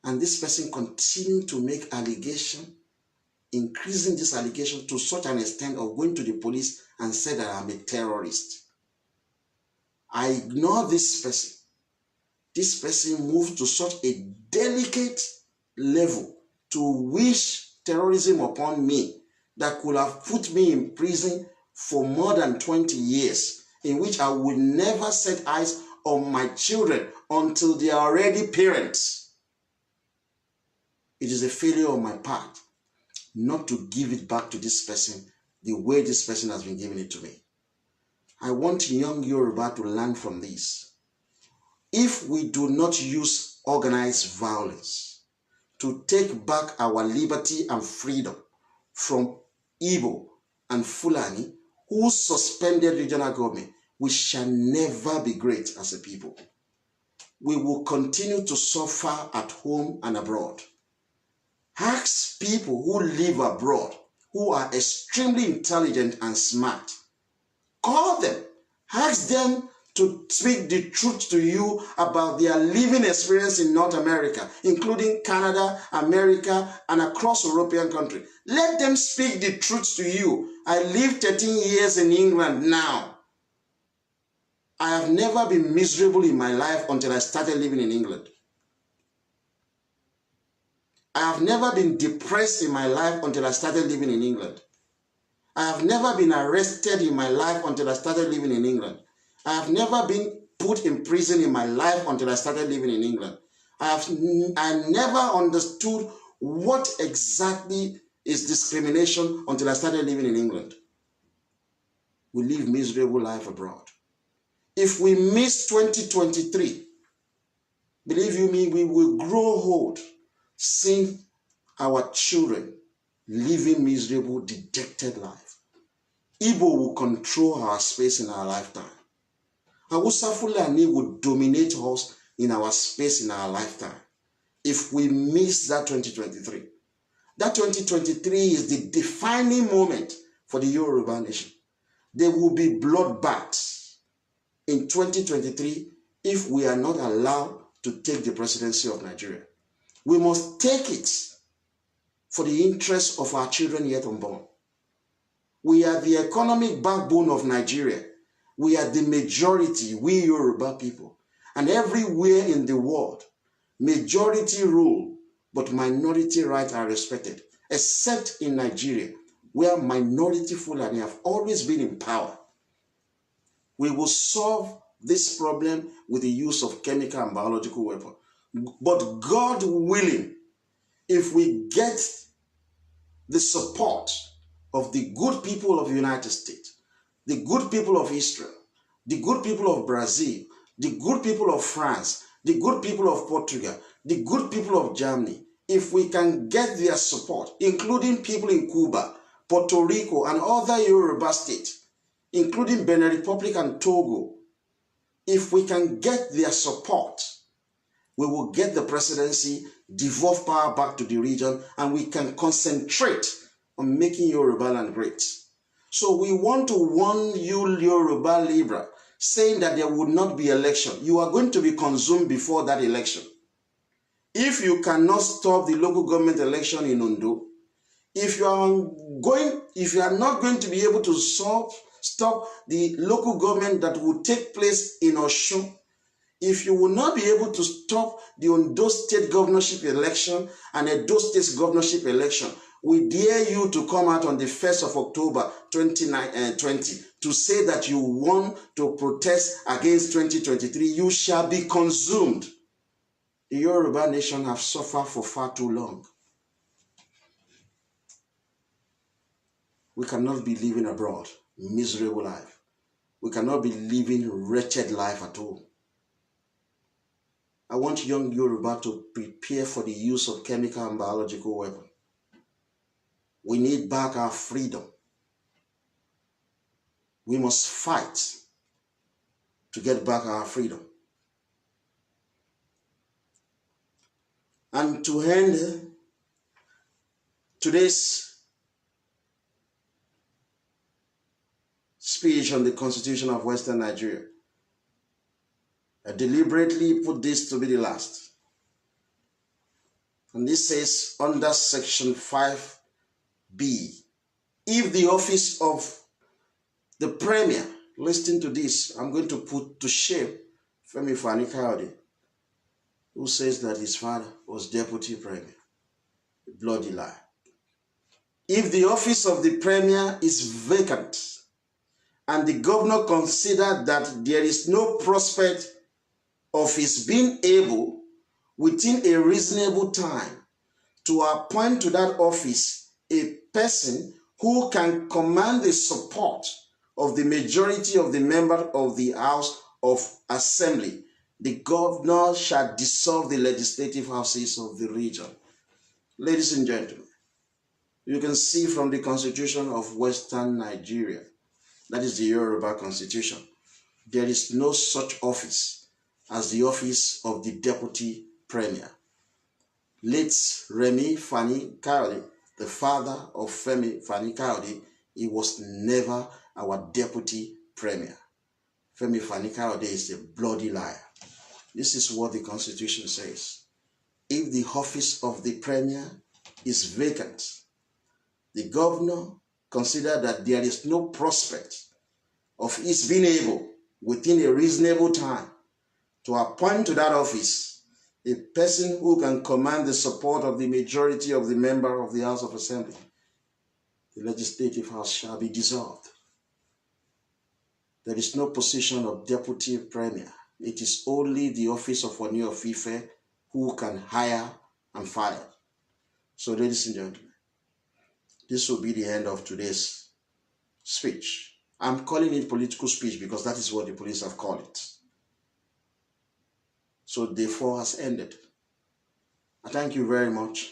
And this person continued to make allegation, increasing this allegation to such an extent of going to the police and said that I'm a terrorist. I ignore this person. This person moved to such a delicate level to wish terrorism upon me that could have put me in prison for more than 20 years, in which I would never set eyes on my children until they are already parents. It is a failure on my part not to give it back to this person the way this person has been giving it to me. I want young Yoruba to learn from this. If we do not use organized violence to take back our liberty and freedom from Igbo and Fulani who suspended regional government, we shall never be great as a people. We will continue to suffer at home and abroad. Ask people who live abroad, who are extremely intelligent and smart. Call them. Ask them to speak the truth to you about their living experience in North America, including Canada, America, and across European countries. Let them speak the truth to you. I lived 13 years in England now. I have never been miserable in my life until I started living in England. I have never been depressed in my life until I started living in England. I have never been arrested in my life until I started living in England. I have never been put in prison in my life until I started living in England. I never understood what exactly is discrimination until I started living in England. We live miserable life abroad. If we miss 2023, believe you me, we will grow old seeing our children living miserable, dejected life. Igbo will control our space in our lifetime. Hausa Fulani will dominate us in our space in our lifetime. If we miss that 2023, that 2023 is the defining moment for the Yoruba nation. There will be bloodbaths in 2023 if we are not allowed to take the presidency of Nigeria. We must take it for the interest of our children yet unborn. We are the economic backbone of Nigeria. We are the majority, we Yoruba people. And everywhere in the world, majority rule, but minority rights are respected, except in Nigeria, where minority Fulani have always been in power. We will solve this problem with the use of chemical and biological weapons. But God willing, if we get the support of the good people of the United States, the good people of Israel, the good people of Brazil, the good people of France, the good people of Portugal, the good people of Germany, if we can get their support, including people in Cuba, Puerto Rico, and other Yoruba states, including Benin Republic and Togo, if we can get their support, we will get the presidency, devolve power back to the region, and we can concentrate on making Yoruba land great. So we want to warn you, Yoruba Libra, saying that there would not be election. You are going to be consumed before that election. If you cannot stop the local government election in Ondo, If you are not going to be able to stop the local government that will take place in Osun, if you will not be able to stop the Ondo State governorship election and Edo State governorship election, we dare you to come out on the 1st of October 2020 to say that you want to protest against 2023. You shall be consumed. The Yoruba nation have suffered for far too long. We cannot be living abroad, miserable life. We cannot be living wretched life at all. I want young Yoruba to prepare for the use of chemical and biological weapons. We need back our freedom. We must fight to get back our freedom. And to end today's speech on the Constitution of Western Nigeria, I deliberately put this to be the last. And this says under Section 5B, if the office of the Premier, listen to this, I'm going to put to shame Femi Fani-Kayode, who says that his father was Deputy Premier. A bloody lie. If the office of the Premier is vacant and the governor considers that there is no prospect of his being able, within a reasonable time, to appoint to that office a person who can command the support of the majority of the members of the House of Assembly, the governor shall dissolve the legislative houses of the region. Ladies and gentlemen, you can see from the Constitution of Western Nigeria, that is the Yoruba Constitution, there is no such office as the office of the Deputy Premier. Late Remi Fani-Kayode, the father of Femi Fani-Kayode, he was never our Deputy Premier. Femi Fani-Kayode is a bloody liar. This is what the Constitution says. If the office of the Premier is vacant, the governor considers that there is no prospect of his being able, within a reasonable time, to appoint to that office a person who can command the support of the majority of the member of the House of Assembly, the legislative house shall be dissolved. There is no position of Deputy Premier. It is only the office of Oni of Ife who can hire and fire. So, ladies and gentlemen, this will be the end of today's speech. I'm calling it political speech because that is what the police have called it. So day 4 has ended. I thank you very much.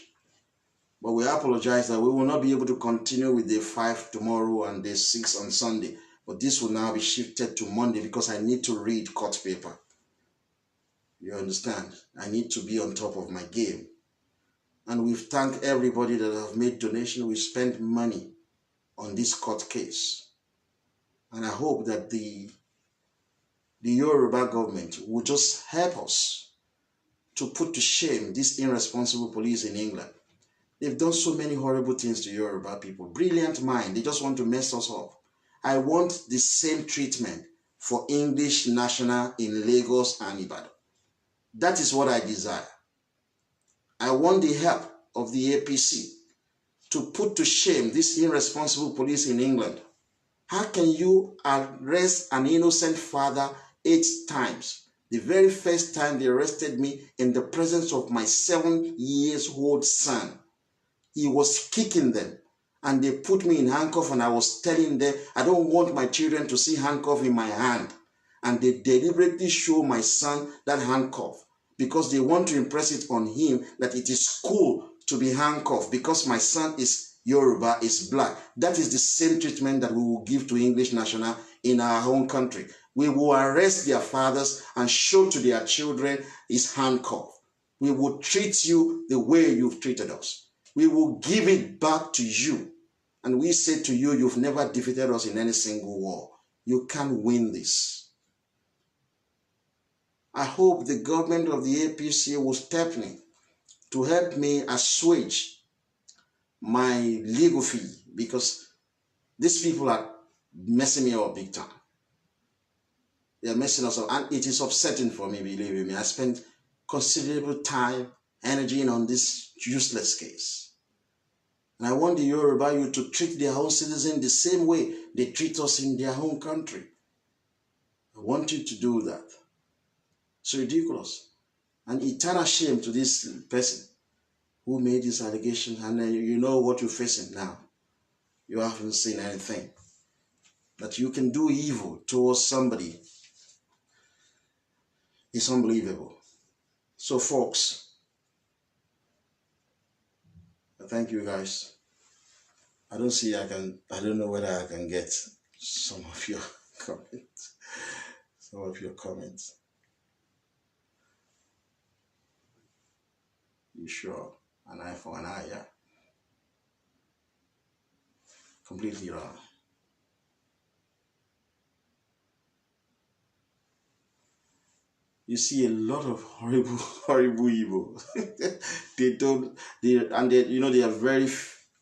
But we apologize that we will not be able to continue with day 5 tomorrow and day 6 on Sunday. But this will now be shifted to Monday because I need to read court paper. You understand? I need to be on top of my game. And we've thanked everybody that have made donation. We spent money on this court case. And I hope that the Yoruba government will just help us to put to shame this irresponsible police in England. They've done so many horrible things to Yoruba people. Brilliant mind. They just want to mess us up. I want the same treatment for English national in Lagos and Ibadan. That is what I desire. I want the help of the APC to put to shame this irresponsible police in England. How can you arrest an innocent father 8 times? The very first time they arrested me in the presence of my 7-year-old son, he was kicking them and they put me in handcuff and I was telling them, I don't want my children to see handcuff in my hand. And they deliberately show my son that handcuff because they want to impress it on him that it is cool to be handcuffed because my son is Yoruba, is black. That is the same treatment that we will give to English national in our own country. We will arrest their fathers and show to their children his handcuff. We will treat you the way you've treated us. We will give it back to you. And we say to you, you've never defeated us in any single war. You can't win this. I hope the government of the APC will step in to help me assuage my legal fee, because these people are messing me up big time. They are messing us up, and it is upsetting for me, believe me. I spent considerable time, energy on this useless case. And I want the Yoruba youth to treat their own citizens the same way they treat us in their home country. I want you to do that. It's ridiculous. And eternal shame to this person who made this allegation, and then you know what you're facing now. You haven't seen anything. That you can do evil towards somebody is unbelievable. So folks, thank you guys. I don't know whether I can get some of your comments. You sure? An eye for an eye, yeah. Completely wrong. You see a lot of horrible evil. they are very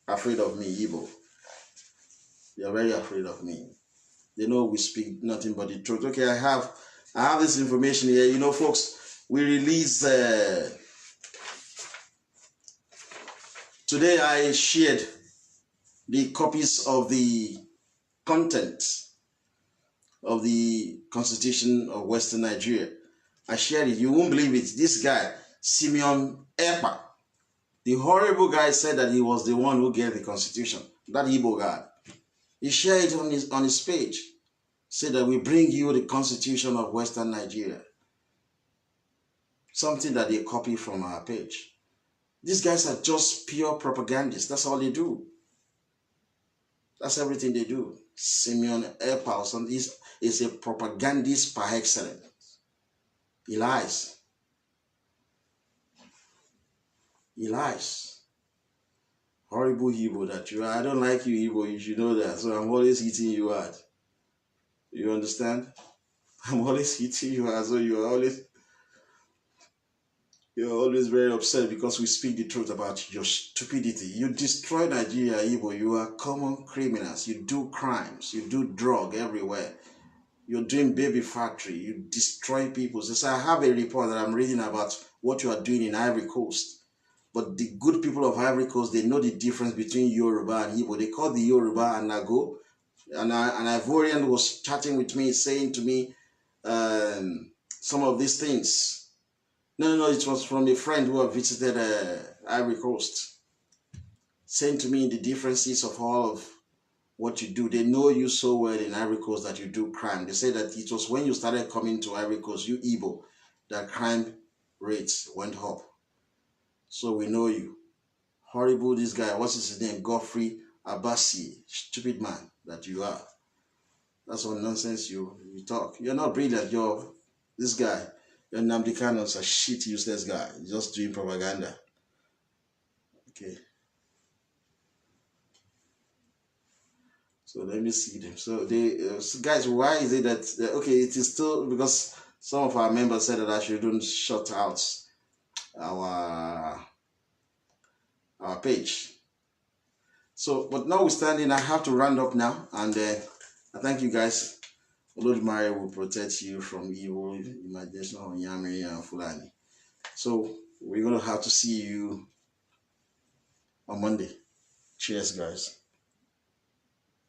afraid of me, evil. They are very afraid of me. They know we speak nothing but the truth. Okay, I have this information here. You know, folks, we release today. I shared the copies of the content of the Constitution of Western Nigeria. I shared it. You won't believe it. This guy, Simeon Ekpa, the horrible guy, said that he was the one who gave the Constitution. That Igbo guy. He shared it on his page. Said that we bring you the Constitution of Western Nigeria. Something that they copy from our page. These guys are just pure propagandists. That's all they do. That's everything they do. Simeon Ekpa or something is a propagandist par excellence. He lies. He lies. Horrible Igbo that you are. I don't like you, Igbo. You should know that. So I'm always hitting you hard. You understand? I'm always hitting you hard. So you're always very upset because we speak the truth about your stupidity. You destroy Nigeria, Igbo. You are common criminals. You do crimes. You do drug everywhere. You're doing baby factory. You destroy people. So I have a report that I'm reading about what you are doing in Ivory Coast. But the good people of Ivory Coast, they know the difference between Yoruba and Igbo. They call the Yoruba Anago. And an Ivorian was chatting with me, saying to me some of these things. No, it was from a friend who had visited Ivory Coast. Saying to me the differences of all of what you do. They know you so well in Ivory Coast that you do crime. They say that it was when you started coming to Ivory Coast, you Igbo, that crime rates went up. So we know you. Horrible, this guy. What's his name? Godfrey Abassi. Stupid man that you are. That's what nonsense you talk. You're not brilliant. This guy. Your Nnamdi Kano's a shit useless guy. He's just doing propaganda. Okay. So let me see them. So guys, why is it that okay? It is still because some of our members said that I shouldn't shut out our page. So, but notwithstanding, I have to round up now, and I thank you guys. Lord Mary will protect you from evil imagination on Yami and Fulani. So we're gonna have to see you on Monday. Cheers, guys.